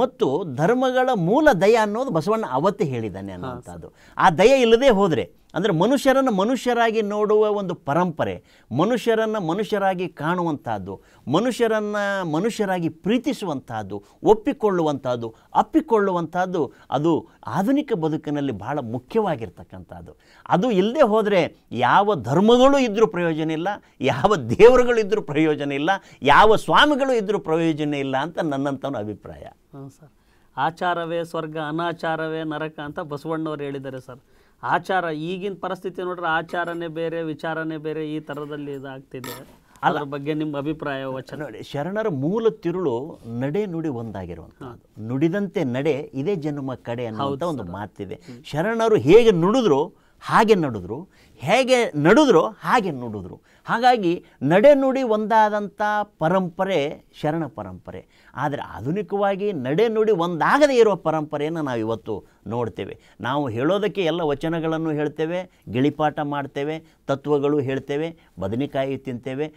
ಮತ್ತು ಧರ್ಮಗಳ ಮೂಲ ದಯ ಅನ್ನೋದು ಬಸವಣ್ಣ ಅವತ್ತೇ ಹೇಳಿದ್ದಾನೆ ಅನ್ನುವಂಥದ್ದು. ಆ ದಯ ಇಲ್ಲದೆ ಹೋದರೆ, ಅಂದರೆ ಮನುಷ್ಯರನ್ನು ಮನುಷ್ಯರಾಗಿ ನೋಡುವ ಒಂದು ಪರಂಪರೆ, ಮನುಷ್ಯರನ್ನು ಮನುಷ್ಯರಾಗಿ ಕಾಣುವಂಥದ್ದು, ಮನುಷ್ಯರನ್ನು ಮನುಷ್ಯರಾಗಿ ಪ್ರೀತಿಸುವಂಥದ್ದು, ಒಪ್ಪಿಕೊಳ್ಳುವಂಥದ್ದು, ಅಪ್ಪಿಕೊಳ್ಳುವಂಥದ್ದು, ಅದು ಆಧುನಿಕ ಬದುಕಿನಲ್ಲಿ ಬಹಳ ಮುಖ್ಯವಾಗಿರ್ತಕ್ಕಂಥದ್ದು. ಅದು ಇಲ್ಲದೆ ಹೋದರೆ ಯಾವ ಧರ್ಮಗಳು ಇದ್ದರೂ ಪ್ರಯೋಜನ ಇಲ್ಲ, ಯಾವ ದೇವರುಗಳು ಇದ್ದರೂ ಪ್ರಯೋಜನ ಇಲ್ಲ, ಯಾವ ಸ್ವಾಮಿಗಳು ಇದ್ದರೂ ಪ್ರಯೋಜನ ಇಲ್ಲ ಅಂತ ನನ್ನಂಥವನ ಅಭಿಪ್ರಾಯ. ಹಾಂ ಸರ್, ಆಚಾರವೇ ಸ್ವರ್ಗ, ಅನಾಚಾರವೇ ನರಕ ಅಂತ ಬಸವಣ್ಣವ್ರು ಹೇಳಿದ್ದಾರೆ ಸರ್. ಆಚಾರ ಈಗಿನ ಪರಿಸ್ಥಿತಿ ನೋಡ್ರೆ ಆಚಾರನೇ ಬೇರೆ, ವಿಚಾರನೇ ಬೇರೆ, ಈ ಥರದಲ್ಲಿ ಇದಾಗ್ತಿದೆ. ಅದರ ಬಗ್ಗೆ ನಿಮ್ಮ ಅಭಿಪ್ರಾಯ? ವಚನ ನೋಡಿ, ಶರಣರ ಮೂಲ ತಿರುಳು ನಡೆ ನುಡಿ ಒಂದಾಗಿರುವಂಥದ್ದು. ನುಡಿದಂತೆ ನಡೆ ಇದೇ ಜನ್ಮ ಕಡೆ ಅನ್ನುವಂಥ ಒಂದು ಮಾತಿದೆ. ಶರಣರು ಹೇಗೆ ನುಡಿದ್ರು ಹಾಗೆ ನಡೆದ್ರು, ಹೇಗೆ ನಡೆದ್ರು ಹಾಗೆ ನುಡಿದ್ರು. ಹಾಗಾಗಿ ನಡೆ ನುಡಿ ಒಂದಾದಂಥ ಪರಂಪರೆ ಶರಣ ಪರಂಪರೆ. ಆದರೆ ಆಧುನಿಕವಾಗಿ ನಡೆ ನುಡಿ ಒಂದಾಗದೇ ಇರುವ ಪರಂಪರೆಯನ್ನು ನಾವು ಇವತ್ತು ನೋಡ್ತೇವೆ. ನಾವು ಹೇಳೋದಕ್ಕೆ ಎಲ್ಲ ವಚನಗಳನ್ನು ಹೇಳ್ತೇವೆ, ಗಿಳಿಪಾಠ ಮಾಡ್ತೇವೆ, ತತ್ವಗಳು ಹೇಳ್ತೇವೆ, ಬದನೆಕಾಯಿ ತಿಂತೇವೆ.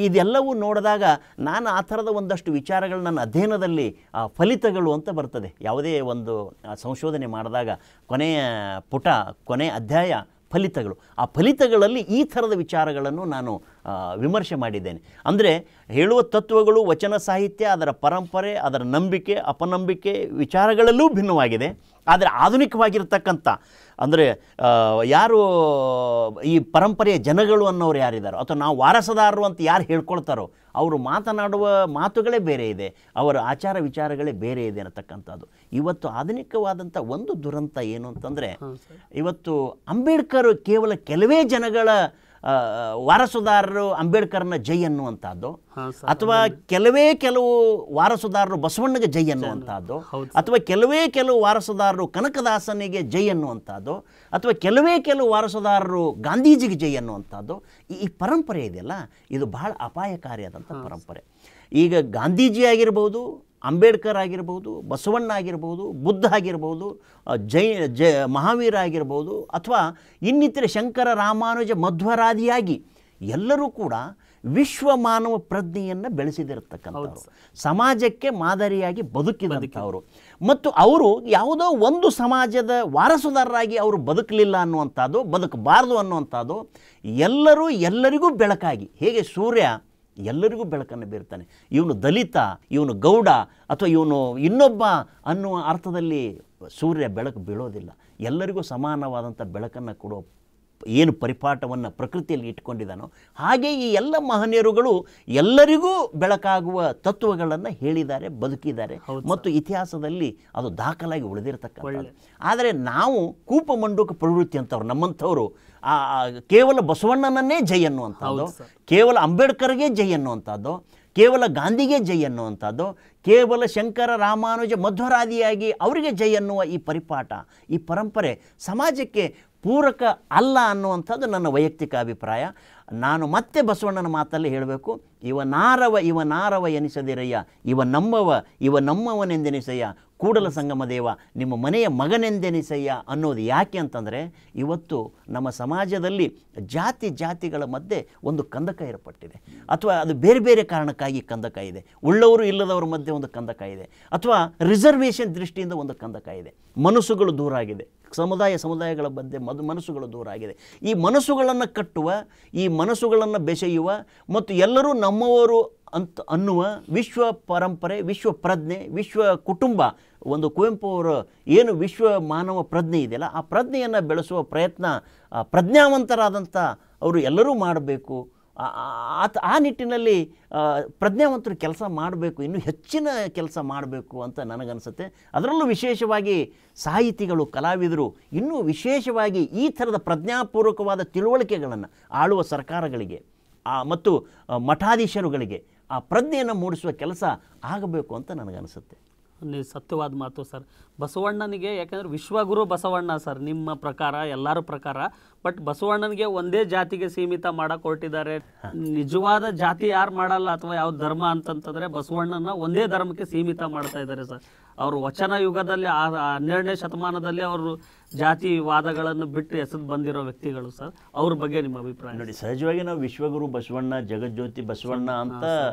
ಇದೆಲ್ಲವೂ ನೋಡಿದಾಗ ನಾನು ಆ ಥರದ ಒಂದಷ್ಟು ವಿಚಾರಗಳು ನನ್ನ ಅಧ್ಯಯನದಲ್ಲಿ ಫಲಿತಗಳು ಅಂತ ಬರ್ತದೆ. ಯಾವುದೇ ಒಂದು ಸಂಶೋಧನೆ ಮಾಡಿದಾಗ ಕೊನೆಯ ಪುಟ, ಕೊನೆಯ ಅಧ್ಯಾಯ ಫಲಿತಗಳು. ಆ ಫಲಿತಗಳಲ್ಲಿ ಈ ಥರದ ವಿಚಾರಗಳನ್ನು ನಾನು ವಿಮರ್ಶೆ ಮಾಡಿದ್ದೇನೆ. ಅಂದರೆ ಹೇಳುವ ತತ್ವಗಳು, ವಚನ ಸಾಹಿತ್ಯ, ಅದರ ಪರಂಪರೆ, ಅದರ ನಂಬಿಕೆ ಅಪನಂಬಿಕೆ ವಿಚಾರಗಳಲ್ಲೂ ಭಿನ್ನವಾಗಿದೆ. ಆದರೆ ಆಧುನಿಕವಾಗಿರ್ತಕ್ಕಂಥ ಅಂದರೆ ಯಾರು ಈ ಪರಂಪರೆಯ ಜನಗಳು ಅನ್ನೋರು ಯಾರಿದ್ದಾರೋ ಅಥವಾ ನಾವು ವಾರಸದಾರರು ಅಂತ ಯಾರು ಹೇಳ್ಕೊಳ್ತಾರೋ ಅವರು ಮಾತನಾಡುವ ಮಾತುಗಳೇ ಬೇರೆ ಇದೆ, ಅವರ ಆಚಾರ ವಿಚಾರಗಳೇ ಬೇರೆ ಇದೆ ಅನ್ನತಕ್ಕಂಥದ್ದು. ಇವತ್ತು ಆಧುನಿಕವಾದಂಥ ಒಂದು ದುರಂತ ಏನು ಅಂತಂದರೆ, ಇವತ್ತು ಅಂಬೇಡ್ಕರ್ ಕೇವಲ ಕೆಲವೇ ಜನಗಳ ವಾರಸುದಾರರು ಅಂಬೇಡ್ಕರ್ನ ಜೈ ಅನ್ನುವಂಥದ್ದು, ಅಥವಾ ಕೆಲವು ವಾರಸುದಾರರು ಬಸವಣ್ಣಗೆ ಜೈ ಅನ್ನುವಂಥದ್ದು, ಅಥವಾ ಕೆಲವು ವಾರಸುದಾರರು ಕನಕದಾಸನಿಗೆ ಜೈ ಅನ್ನುವಂಥದ್ದು, ಅಥವಾ ಕೆಲವು ವಾರಸುದಾರರು ಗಾಂಧೀಜಿಗೆ ಜೈ ಅನ್ನುವಂಥದ್ದು. ಈ ಪರಂಪರೆ ಇದೆಯಲ್ಲ, ಇದು ಬಹಳ ಅಪಾಯಕಾರಿಯಾದಂಥ ಪರಂಪರೆ. ಈಗ ಗಾಂಧೀಜಿ ಆಗಿರ್ಬೋದು, ಅಂಬೇಡ್ಕರ್ ಆಗಿರ್ಬೋದು, ಬಸವಣ್ಣ ಆಗಿರ್ಬೋದು, ಬುದ್ಧ ಆಗಿರ್ಬೋದು, ಮಹಾವೀರ ಆಗಿರ್ಬೋದು, ಅಥವಾ ಇನ್ನಿತರೆ ಶಂಕರ, ರಾಮಾನುಜ, ಮಧ್ವರಾದಿಯಾಗಿ ಎಲ್ಲರೂ ಕೂಡ ವಿಶ್ವ ಮಾನವ ಪ್ರಜ್ಞೆಯನ್ನು ಬೆಳೆಸಿದಿರತಕ್ಕಂಥವ್ರು, ಸಮಾಜಕ್ಕೆ ಮಾದರಿಯಾಗಿ ಬದುಕಿದಂಥವರು. ಮತ್ತು ಅವರು ಯಾವುದೋ ಒಂದು ಸಮಾಜದ ವಾರಸುದಾರರಾಗಿ ಅವರು ಬದುಕಲಿಲ್ಲ ಅನ್ನುವಂಥದ್ದು, ಬದುಕಬಾರದು ಅನ್ನುವಂಥದ್ದು. ಎಲ್ಲರಿಗೂ ಬೆಳಕಾಗಿ, ಹೇಗೆ ಸೂರ್ಯ ಎಲ್ಲರಿಗೂ ಬೆಳಕನ್ನು ಬೀರ್ತಾನೆ, ಇವನು ದಲಿತ, ಇವನು ಗೌಡ ಅಥವಾ ಇವನು ಇನ್ನೊಬ್ಬ ಅನ್ನುವ ಅರ್ಥದಲ್ಲಿ ಸೂರ್ಯ ಬೆಳಕು ಬೀಳೋದಿಲ್ಲ. ಎಲ್ಲರಿಗೂ ಸಮಾನವಾದಂಥ ಬೆಳಕನ್ನು ಕೊಡೋ ಏನು ಪರಿಪಾಠವನ್ನು ಪ್ರಕೃತಿಯಲ್ಲಿ ಇಟ್ಕೊಂಡಿದ್ದಾನೋ ಹಾಗೆ ಈ ಎಲ್ಲ ಮಹನೀಯರುಗಳು ಎಲ್ಲರಿಗೂ ಬೆಳಕಾಗುವ ತತ್ವಗಳನ್ನು ಹೇಳಿದ್ದಾರೆ, ಬದುಕಿದ್ದಾರೆ ಮತ್ತು ಇತಿಹಾಸದಲ್ಲಿ ಅದು ದಾಖಲಾಗಿ ಉಳಿದಿರತಕ್ಕಂಥದ್ದು. ಆದರೆ ನಾವು ಕೂಪಮಂಡುಕ ಪ್ರವೃತ್ತಿ ಅಂತವ್ರು, ನಮ್ಮಂಥವರು ಕೇವಲ ಬಸವಣ್ಣನನ್ನೇ ಜೈ ಅನ್ನುವಂಥದ್ದು, ಕೇವಲ ಅಂಬೇಡ್ಕರ್ಗೆ ಜೈ ಅನ್ನುವಂಥದ್ದು, ಕೇವಲ ಗಾಂಧಿಗೆ ಜೈ ಅನ್ನುವಂಥದ್ದು, ಕೇವಲ ಶಂಕರ, ರಾಮಾನುಜ, ಮಧ್ವರಾದಿಯಾಗಿ ಅವರಿಗೆ ಜೈ ಅನ್ನುವ ಈ ಪರಿಪಾಠ, ಈ ಪರಂಪರೆ ಸಮಾಜಕ್ಕೆ ಪೂರಕ ಅಲ್ಲ ಅನ್ನುವಂಥದ್ದು ನನ್ನ ವೈಯಕ್ತಿಕ ಅಭಿಪ್ರಾಯ. ನಾನು ಮತ್ತೆ ಬಸವಣ್ಣನ ಮಾತಲ್ಲಿ ಹೇಳಬೇಕು, ಇವ ನಾರವ ಎನಿಸದಿರಯ್ಯ, ಇವ ನಮ್ಮವನೆಂದೆನಿಸಯ್ಯ, ಕೂಡಲ ಸಂಗಮ ದೇವ ನಿಮ್ಮ ಮನೆಯ ಮಗನೆಂದೆನಿಸಯ್ಯ ಅನ್ನೋದು ಯಾಕೆ ಅಂತಂದರೆ, ಇವತ್ತು ನಮ್ಮ ಸಮಾಜದಲ್ಲಿ ಜಾತಿಗಳ ಮಧ್ಯೆ ಒಂದು ಕಂದಕ ಏರ್ಪಟ್ಟಿದೆ, ಅಥವಾ ಅದು ಬೇರೆ ಬೇರೆ ಕಾರಣಕ್ಕಾಗಿ ಕಂದಕ ಇದೆ. ಉಳ್ಳವರು ಇಲ್ಲದವರ ಮಧ್ಯೆ ಒಂದು ಕಂದಕ ಇದೆ, ಅಥವಾ ರಿಸರ್ವೇಷನ್ ದೃಷ್ಟಿಯಿಂದ ಒಂದು ಕಂದಕ ಇದೆ. ಮನಸ್ಸುಗಳು ದೂರ ಆಗಿದೆ, ಸಮುದಾಯಗಳ ಮಧ್ಯೆ ಮನಸ್ಸುಗಳು ದೂರ ಆಗಿದೆ. ಈ ಮನಸ್ಸುಗಳನ್ನು ಕಟ್ಟುವ, ಈ ಮನಸ್ಸುಗಳನ್ನು ಬೆಸೆಯುವ ಮತ್ತು ಎಲ್ಲರೂ ನಮ್ಮವರು ಅನ್ನುವ ವಿಶ್ವ ಪರಂಪರೆ, ವಿಶ್ವ ಪ್ರಜ್ಞೆ, ವಿಶ್ವ ಕುಟುಂಬ, ಒಂದು ಕುವೆಂಪು ಅವರ ಏನು ವಿಶ್ವ ಮಾನವ ಪ್ರಜ್ಞೆ ಇದೆಯಲ್ಲ, ಆ ಪ್ರಜ್ಞೆಯನ್ನು ಬೆಳೆಸುವ ಪ್ರಯತ್ನ ಪ್ರಜ್ಞಾವಂತರಾದಂಥ ಅವರು ಎಲ್ಲರೂ ಮಾಡಬೇಕು. ಆ ನಿಟ್ಟಿನಲ್ಲಿ ಪ್ರಜ್ಞಾವಂತರು ಕೆಲಸ ಮಾಡಬೇಕು, ಇನ್ನೂ ಹೆಚ್ಚಿನ ಕೆಲಸ ಮಾಡಬೇಕು ಅಂತ ನನಗನ್ಸುತ್ತೆ. ಅದರಲ್ಲೂ ವಿಶೇಷವಾಗಿ ಸಾಹಿತಿಗಳು, ಕಲಾವಿದರು ಇನ್ನೂ ವಿಶೇಷವಾಗಿ ಈ ಥರದ ಪ್ರಜ್ಞಾಪೂರ್ವಕವಾದ ತಿಳುವಳಿಕೆಗಳನ್ನು ಆಳುವ ಸರ್ಕಾರಗಳಿಗೆ ಮತ್ತು ಮಠಾಧೀಶರುಗಳಿಗೆ ಆ ಪ್ರಜ್ಞೆಯನ್ನು ಮೂಡಿಸುವ ಕೆಲಸ ಆಗಬೇಕು ಅಂತ ನನಗನ್ಸುತ್ತೆ. ಸತ್ಯವಾದ ಮಾತು ಸರ್. ಬಸವಣ್ಣನಿಗೆ ಯಾಕಂದರೆ ವಿಶ್ವಗುರು ಬಸವಣ್ಣ ಸರ್, ನಿಮ್ಮ ಪ್ರಕಾರ, ಎಲ್ಲರ ಪ್ರಕಾರ. ಬಟ್ ಬಸವಣ್ಣನಿಗೆ ಒಂದೇ ಜಾತಿಗೆ ಸೀಮಿತ ಮಾಡಕ್ಕೆ ಹೊರಟಿದ್ದಾರೆ. ನಿಜವಾದ ಜಾತಿ ಯಾರು ಮಾಡಲ್ಲ ಅಥವಾ ಯಾವ ಧರ್ಮ ಅಂತಂತಂದರೆ ಬಸವಣ್ಣನ ಒಂದೇ ಧರ್ಮಕ್ಕೆ ಸೀಮಿತ ಮಾಡ್ತಾ ಇದ್ದಾರೆ ಸರ್. ಅವರು ವಚನ ಯುಗದಲ್ಲಿ 12ನೇ ಶತಮಾನದಲ್ಲಿ ಅವರು ಜಾತಿವಾದಗಳನ್ನು ಬಿಟ್ಟು ಎಸೆದು ಬಂದಿರೋ ವ್ಯಕ್ತಿಗಳು ಸರ್. ಅವ್ರ ಬಗ್ಗೆ ನಿಮ್ಮ ಅಭಿಪ್ರಾಯ? ನೋಡಿ, ಸಹಜವಾಗಿ ನಾವು ವಿಶ್ವಗುರು ಬಸವಣ್ಣ, ಜಗಜ್ಯೋತಿ ಬಸವಣ್ಣ ಅಂತ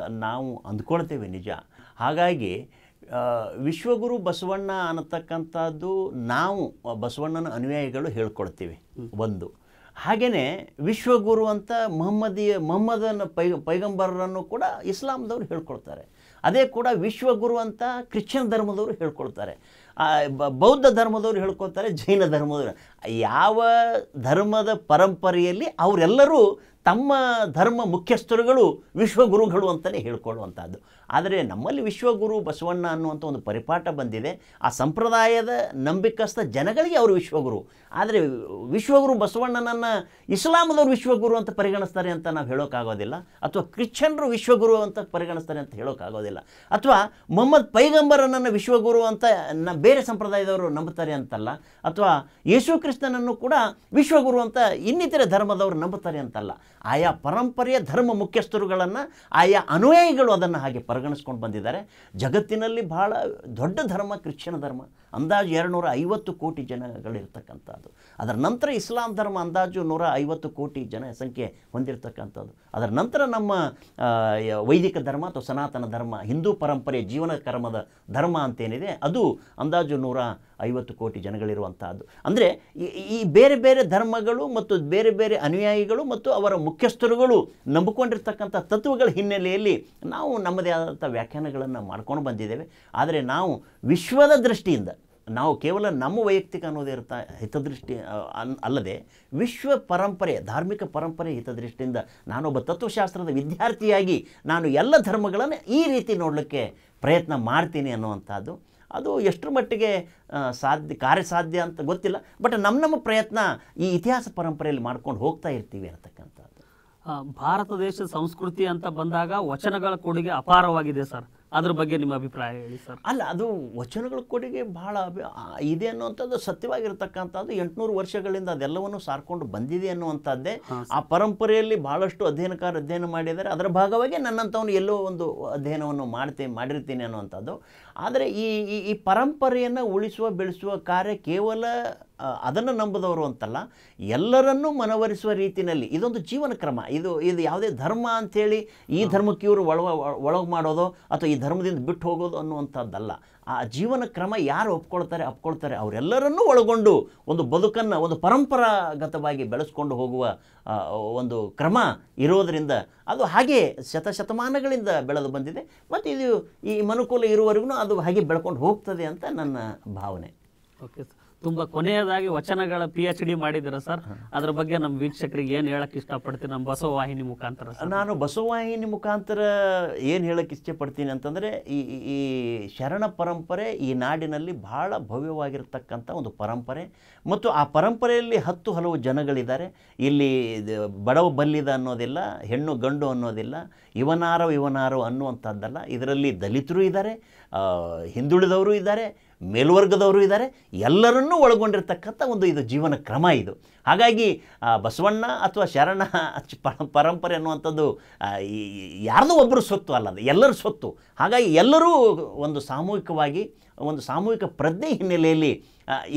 ನಾವು ಅಂದ್ಕೊಳ್ತೇವೆ, ನಿಜ. ಹಾಗಾಗಿ ವಿಶ್ವಗುರು ಬಸವಣ್ಣ ಅನ್ನತಕ್ಕಂಥದ್ದು ನಾವು ಬಸವಣ್ಣನ ಅನುಯಾಯಿಗಳು ಹೇಳ್ಕೊಳ್ತೀವಿ ಒಂದು. ಹಾಗೆಯೇ ವಿಶ್ವಗುರು ಅಂತ ಮೊಹಮ್ಮದನ ಪೈಗಂಬರರನ್ನು ಕೂಡ ಇಸ್ಲಾಂದವರು ಹೇಳ್ಕೊಳ್ತಾರೆ. ಅದೇ ಕೂಡ ವಿಶ್ವಗುರು ಅಂತ ಕ್ರಿಶ್ಚಿಯನ್ ಧರ್ಮದವರು ಹೇಳ್ಕೊಳ್ತಾರೆ, ಬೌದ್ಧ ಧರ್ಮದವರು ಹೇಳ್ಕೊಳ್ತಾರೆ, ಜೈನ ಧರ್ಮದವರು. ಯಾವ ಧರ್ಮದ ಪರಂಪರೆಯಲ್ಲಿ ಅವರೆಲ್ಲರೂ ತಮ್ಮ ಧರ್ಮ ಮುಖ್ಯಸ್ಥರುಗಳು ವಿಶ್ವಗುರುಗಳು ಅಂತಲೇ ಹೇಳ್ಕೊಳ್ಳುವಂಥದ್ದು. ಆದರೆ ನಮ್ಮಲ್ಲಿ ವಿಶ್ವಗುರು ಬಸವಣ್ಣ ಅನ್ನುವಂಥ ಒಂದು ಪರಿಪಾಠ ಬಂದಿದೆ. ಆ ಸಂಪ್ರದಾಯದ ನಂಬಿಕಸ್ಥ ಜನಗಳಿಗೆ ಅವರು ವಿಶ್ವಗುರು. ಆದರೆ ವಿಶ್ವಗುರು ಬಸವಣ್ಣನನ್ನು ಇಸ್ಲಾಮದವರು ವಿಶ್ವಗುರು ಅಂತ ಪರಿಗಣಿಸ್ತಾರೆ ಅಂತ ನಾವು ಹೇಳೋಕ್ಕಾಗೋದಿಲ್ಲ, ಅಥವಾ ಕ್ರಿಶ್ಚಿಯನ್ರು ವಿಶ್ವಗುರು ಅಂತ ಪರಿಗಣಿಸ್ತಾರೆ ಅಂತ ಹೇಳೋಕ್ಕಾಗೋದಿಲ್ಲ, ಅಥವಾ ಮೊಹಮ್ಮದ್ ಪೈಗಂಬರನನ್ನು ವಿಶ್ವಗುರು ಅಂತ ಬೇರೆ ಸಂಪ್ರದಾಯದವರು ನಂಬುತ್ತಾರೆ ಅಂತಲ್ಲ, ಅಥವಾ ಯೇಸು ಕ್ರಿಸ್ತನನ್ನು ಕೂಡ ವಿಶ್ವಗುರು ಅಂತ ಇನ್ನಿತರೆ ಧರ್ಮದವರು ನಂಬುತ್ತಾರೆ ಅಂತಲ್ಲ. ಆಯಾ ಪರಂಪರೆಯ ಧರ್ಮ ಮುಖ್ಯಸ್ಥರುಗಳನ್ನು ಆಯಾ ಅನುಯಾಯಿಗಳು ಅದನ್ನು ಹಾಗೆ ಪರಿಗಣಿಸ್ಕೊಂಡು ಬಂದಿದ್ದಾರೆ. ಜಗತ್ತಿನಲ್ಲಿ ಬಹಳ ದೊಡ್ಡ ಧರ್ಮ ಕ್ರಿಶ್ಚಿಯನ್ ಧರ್ಮ, ಅಂದಾಜು 250 ಕೋಟಿ ಜನಗಳಿರ್ತಕ್ಕಂಥದ್ದು. ಅದರ ನಂತರ ಇಸ್ಲಾಂ ಧರ್ಮ ಅಂದಾಜು 150 ಕೋಟಿ ಜನಸಂಖ್ಯೆ ಹೊಂದಿರತಕ್ಕಂಥದ್ದು. ಅದರ ನಂತರ ನಮ್ಮ ವೈದಿಕ ಧರ್ಮ ಅಥವಾ ಸನಾತನ ಧರ್ಮ, ಹಿಂದೂ ಪರಂಪರೆ ಜೀವನ ಕರ್ಮದ ಧರ್ಮ ಅಂತೇನಿದೆ, ಅದು ಅಂದಾಜು 150 ಕೋಟಿ ಜನಗಳಿರುವಂತಹದ್ದು. ಅಂದರೆ ಈ ಬೇರೆ ಬೇರೆ ಧರ್ಮಗಳು ಮತ್ತು ಬೇರೆ ಬೇರೆ ಅನುಯಾಯಿಗಳು ಮತ್ತು ಅವರ ಮುಖ್ಯಸ್ಥರುಗಳು ನಂಬಿಕೊಂಡಿರ್ತಕ್ಕಂಥ ತತ್ವಗಳ ಹಿನ್ನೆಲೆಯಲ್ಲಿ ನಾವು ನಮ್ಮದೇ ಆದಂಥ ವ್ಯಾಖ್ಯಾನಗಳನ್ನು ಮಾಡ್ಕೊಂಡು ಬಂದಿದ್ದೇವೆ. ಆದರೆ ನಾವು ವಿಶ್ವದ ದೃಷ್ಟಿಯಿಂದ, ನಾವು ಕೇವಲ ನಮ್ಮ ವೈಯಕ್ತಿಕ ಅನ್ನೋದೇ ಇರ್ತಾ ಹಿತದೃಷ್ಟಿ ಅಲ್ಲದೆ ವಿಶ್ವ ಪರಂಪರೆ, ಧಾರ್ಮಿಕ ಪರಂಪರೆ ಹಿತದೃಷ್ಟಿಯಿಂದ ನಾನೊಬ್ಬ ತತ್ವಶಾಸ್ತ್ರದ ವಿದ್ಯಾರ್ಥಿಯಾಗಿ ನಾನು ಎಲ್ಲ ಧರ್ಮಗಳನ್ನು ಈ ರೀತಿ ನೋಡಲಿಕ್ಕೆ ಪ್ರಯತ್ನ ಮಾಡ್ತೀನಿ ಅನ್ನುವಂಥದ್ದು. ಅದು ಎಷ್ಟರ ಮಟ್ಟಿಗೆ ಕಾರ್ಯಸಾಧ್ಯ ಅಂತ ಗೊತ್ತಿಲ್ಲ, ಬಟ್ ನಮ್ಮ ಪ್ರಯತ್ನ ಈ ಇತಿಹಾಸ ಪರಂಪರೆಯಲ್ಲಿ ಮಾಡ್ಕೊಂಡು ಹೋಗ್ತಾ ಇರ್ತೀವಿ ಅನ್ನತಕ್ಕಂಥದ್ದು. ಭಾರತ ದೇಶದ ಸಂಸ್ಕೃತಿ ಅಂತ ಬಂದಾಗ ವಚನಗಳ ಕೊಡುಗೆ ಅಪಾರವಾಗಿದೆ ಸರ್, ಅದ್ರ ಬಗ್ಗೆ ನಿಮ್ಮ ಅಭಿಪ್ರಾಯ ಹೇಳಿ ಸರ್. ಅಲ್ಲ, ಅದು ವಚನಗಳ ಕೊಡುಗೆ ಬಹಳ ಇದೆ ಅನ್ನುವಂಥದ್ದು ಸತ್ಯವಾಗಿರ್ತಕ್ಕಂಥದ್ದು. 800 ವರ್ಷಗಳಿಂದ ಅದೆಲ್ಲವನ್ನು ಸಾರ್ಕೊಂಡು ಬಂದಿದೆ ಅನ್ನುವಂಥದ್ದೇ. ಆ ಪರಂಪರೆಯಲ್ಲಿ ಬಹಳಷ್ಟು ಅಧ್ಯಯನಕಾರ ಅಧ್ಯಯನ ಮಾಡಿದ್ದಾರೆ. ಅದರ ಭಾಗವಾಗಿ ನನ್ನಂಥವನು ಎಲ್ಲೋ ಒಂದು ಅಧ್ಯಯನವನ್ನು ಮಾಡಿರ್ತೀನಿ ಅನ್ನುವಂಥದ್ದು. ಆದರೆ ಈ ಪರಂಪರೆಯನ್ನು ಉಳಿಸುವ ಬೆಳೆಸುವ ಕಾರ್ಯ ಕೇವಲ ಅದನ್ನು ನಂಬದವರು ಅಂತಲ್ಲ, ಎಲ್ಲರನ್ನೂ ಮನವರಿಸುವ ರೀತಿಯಲ್ಲಿ ಇದೊಂದು ಜೀವನ ಕ್ರಮ. ಇದು ಯಾವುದೇ ಧರ್ಮ ಅಂಥೇಳಿ ಈ ಧರ್ಮಕ್ಕೆ ಇವರು ಒಳಗೆ ಮಾಡೋದು ಅಥವಾ ಈ ಧರ್ಮದಿಂದ ಬಿಟ್ಟು ಹೋಗೋದು ಅನ್ನುವಂಥದ್ದಲ್ಲ. ಆ ಜೀವನ ಕ್ರಮ ಯಾರು ಒಪ್ಕೊಳ್ತಾರೆ ಅವರೆಲ್ಲರನ್ನೂ ಒಳಗೊಂಡು ಒಂದು ಬದುಕನ್ನು ಒಂದು ಪರಂಪರಾಗತವಾಗಿ ಬೆಳೆಸ್ಕೊಂಡು ಹೋಗುವ ಒಂದು ಕ್ರಮ ಇರೋದರಿಂದ ಅದು ಹಾಗೆ ಶತಮಾನಗಳಿಂದ ಬೆಳೆದು ಬಂದಿದೆ. ಮತ್ತು ಇದು ಈ ಮನುಕುಲ ಇರುವವರೆಗೂ ಅದು ಹಾಗೆ ಬೆಳ್ಕೊಂಡು ಹೋಗ್ತದೆ ಅಂತ ನನ್ನ ಭಾವನೆ. ಓಕೆ ಸರ್, ತುಂಬ ಕೊನೆಯದಾಗಿ ವಚನಗಳ PhD ಮಾಡಿದ್ದೀರಾ ಸರ್, ಅದ್ರ ಬಗ್ಗೆ ನಮ್ಮ ವೀಕ್ಷಕರಿಗೆ ಏನು ಹೇಳಕ್ಕೆ ಇಷ್ಟಪಡ್ತೀನಿ ನಮ್ಮ ಬಸವವಾಹಿನಿ ಮುಖಾಂತರ? ನಾನು ಬಸವವಾಹಿನಿ ಮುಖಾಂತರ ಏನು ಹೇಳಕ್ಕೆ ಇಷ್ಟಪಡ್ತೀನಿ ಅಂತಂದರೆ, ಈ ಶರಣ ಪರಂಪರೆ ಈ ನಾಡಿನಲ್ಲಿ ಬಹಳ ಭವ್ಯವಾಗಿರ್ತಕ್ಕಂಥ ಒಂದು ಪರಂಪರೆ. ಮತ್ತು ಆ ಪರಂಪರೆಯಲ್ಲಿ ಹಲವು ಜನಗಳಿದ್ದಾರೆ. ಇಲ್ಲಿ ಬಡವ ಬಲ್ಲಿದ ಅನ್ನೋದಿಲ್ಲ, ಹೆಣ್ಣು ಗಂಡು ಅನ್ನೋದಿಲ್ಲ, ಇವನಾರೋ ಅನ್ನುವಂಥದ್ದಲ್ಲ. ಇದರಲ್ಲಿ ದಲಿತರು ಇದ್ದಾರೆ, ಹಿಂದುಳಿದವರು ಇದ್ದಾರೆ, ಮೇಲ್ವರ್ಗದವರು ಇದ್ದಾರೆ, ಎಲ್ಲರನ್ನೂ ಒಳಗೊಂಡಿರ್ತಕ್ಕಂಥ ಒಂದು ಇದು ಜೀವನ ಕ್ರಮ ಇದು. ಹಾಗಾಗಿ ಬಸವಣ್ಣ ಅಥವಾ ಶರಣ ಪರಂಪರೆ ಅನ್ನುವಂಥದ್ದು ಯಾರ್ದೋ ಒಬ್ಬರು ಸ್ವತ್ತು ಅಲ್ಲ, ಅದು ಎಲ್ಲರ ಸ್ವತ್ತು. ಹಾಗಾಗಿ ಎಲ್ಲರೂ ಒಂದು ಸಾಮೂಹಿಕ ಪ್ರಜ್ಞೆ ಹಿನ್ನೆಲೆಯಲ್ಲಿ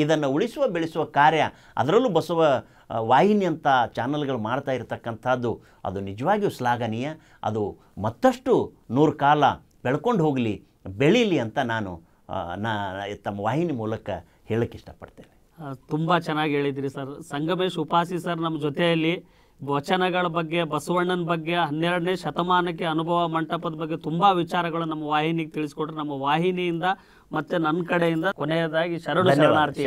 ಇದನ್ನು ಉಳಿಸುವ ಬೆಳೆಸುವ ಕಾರ್ಯ, ಅದರಲ್ಲೂ ಬಸವ ವಾಹಿನಿ ಅಂತ ಚಾನಲ್ಗಳು ಮಾಡ್ತಾ ಇರತಕ್ಕಂಥದ್ದು ಅದು ನಿಜವಾಗಿಯೂ ಶ್ಲಾಘನೀಯ. ಅದು ಮತ್ತಷ್ಟು 100 ಕಾಲ ಬೆಳ್ಕೊಂಡು ಹೋಗಲಿ, ಬೆಳೀಲಿ ಅಂತ ನಾನು ತಮ್ಮ ವಾಹಿನಿ ಮೂಲಕ ಹೇಳಕ್ಕೆ ಇಷ್ಟಪಡ್ತೇನೆ. ತುಂಬ ಚೆನ್ನಾಗಿ ಹೇಳಿದ್ರಿ ಸರ್. ಸಂಗಮೇಶ್ ಉಪಾಸಿ ಸರ್ ನಮ್ಮ ಜೊತೆಯಲ್ಲಿ ವಚನಗಳ ಬಗ್ಗೆ, ಬಸವಣ್ಣನ ಬಗ್ಗೆ, 12ನೇ ಶತಮಾನಕ್ಕೆ ಅನುಭವ ಮಂಟಪದ ಬಗ್ಗೆ ತುಂಬ ವಿಚಾರಗಳು ನಮ್ಮ ವಾಹಿನಿಗೆ ತಿಳಿಸ್ಕೊಟ್ರು. ನಮ್ಮ ವಾಹಿನಿಯಿಂದ ಮತ್ತು ನನ್ನ ಕಡೆಯಿಂದ ಕೊನೆಯದಾಗಿ ಶರಣ ಶರಣಾರ್ಥಿ.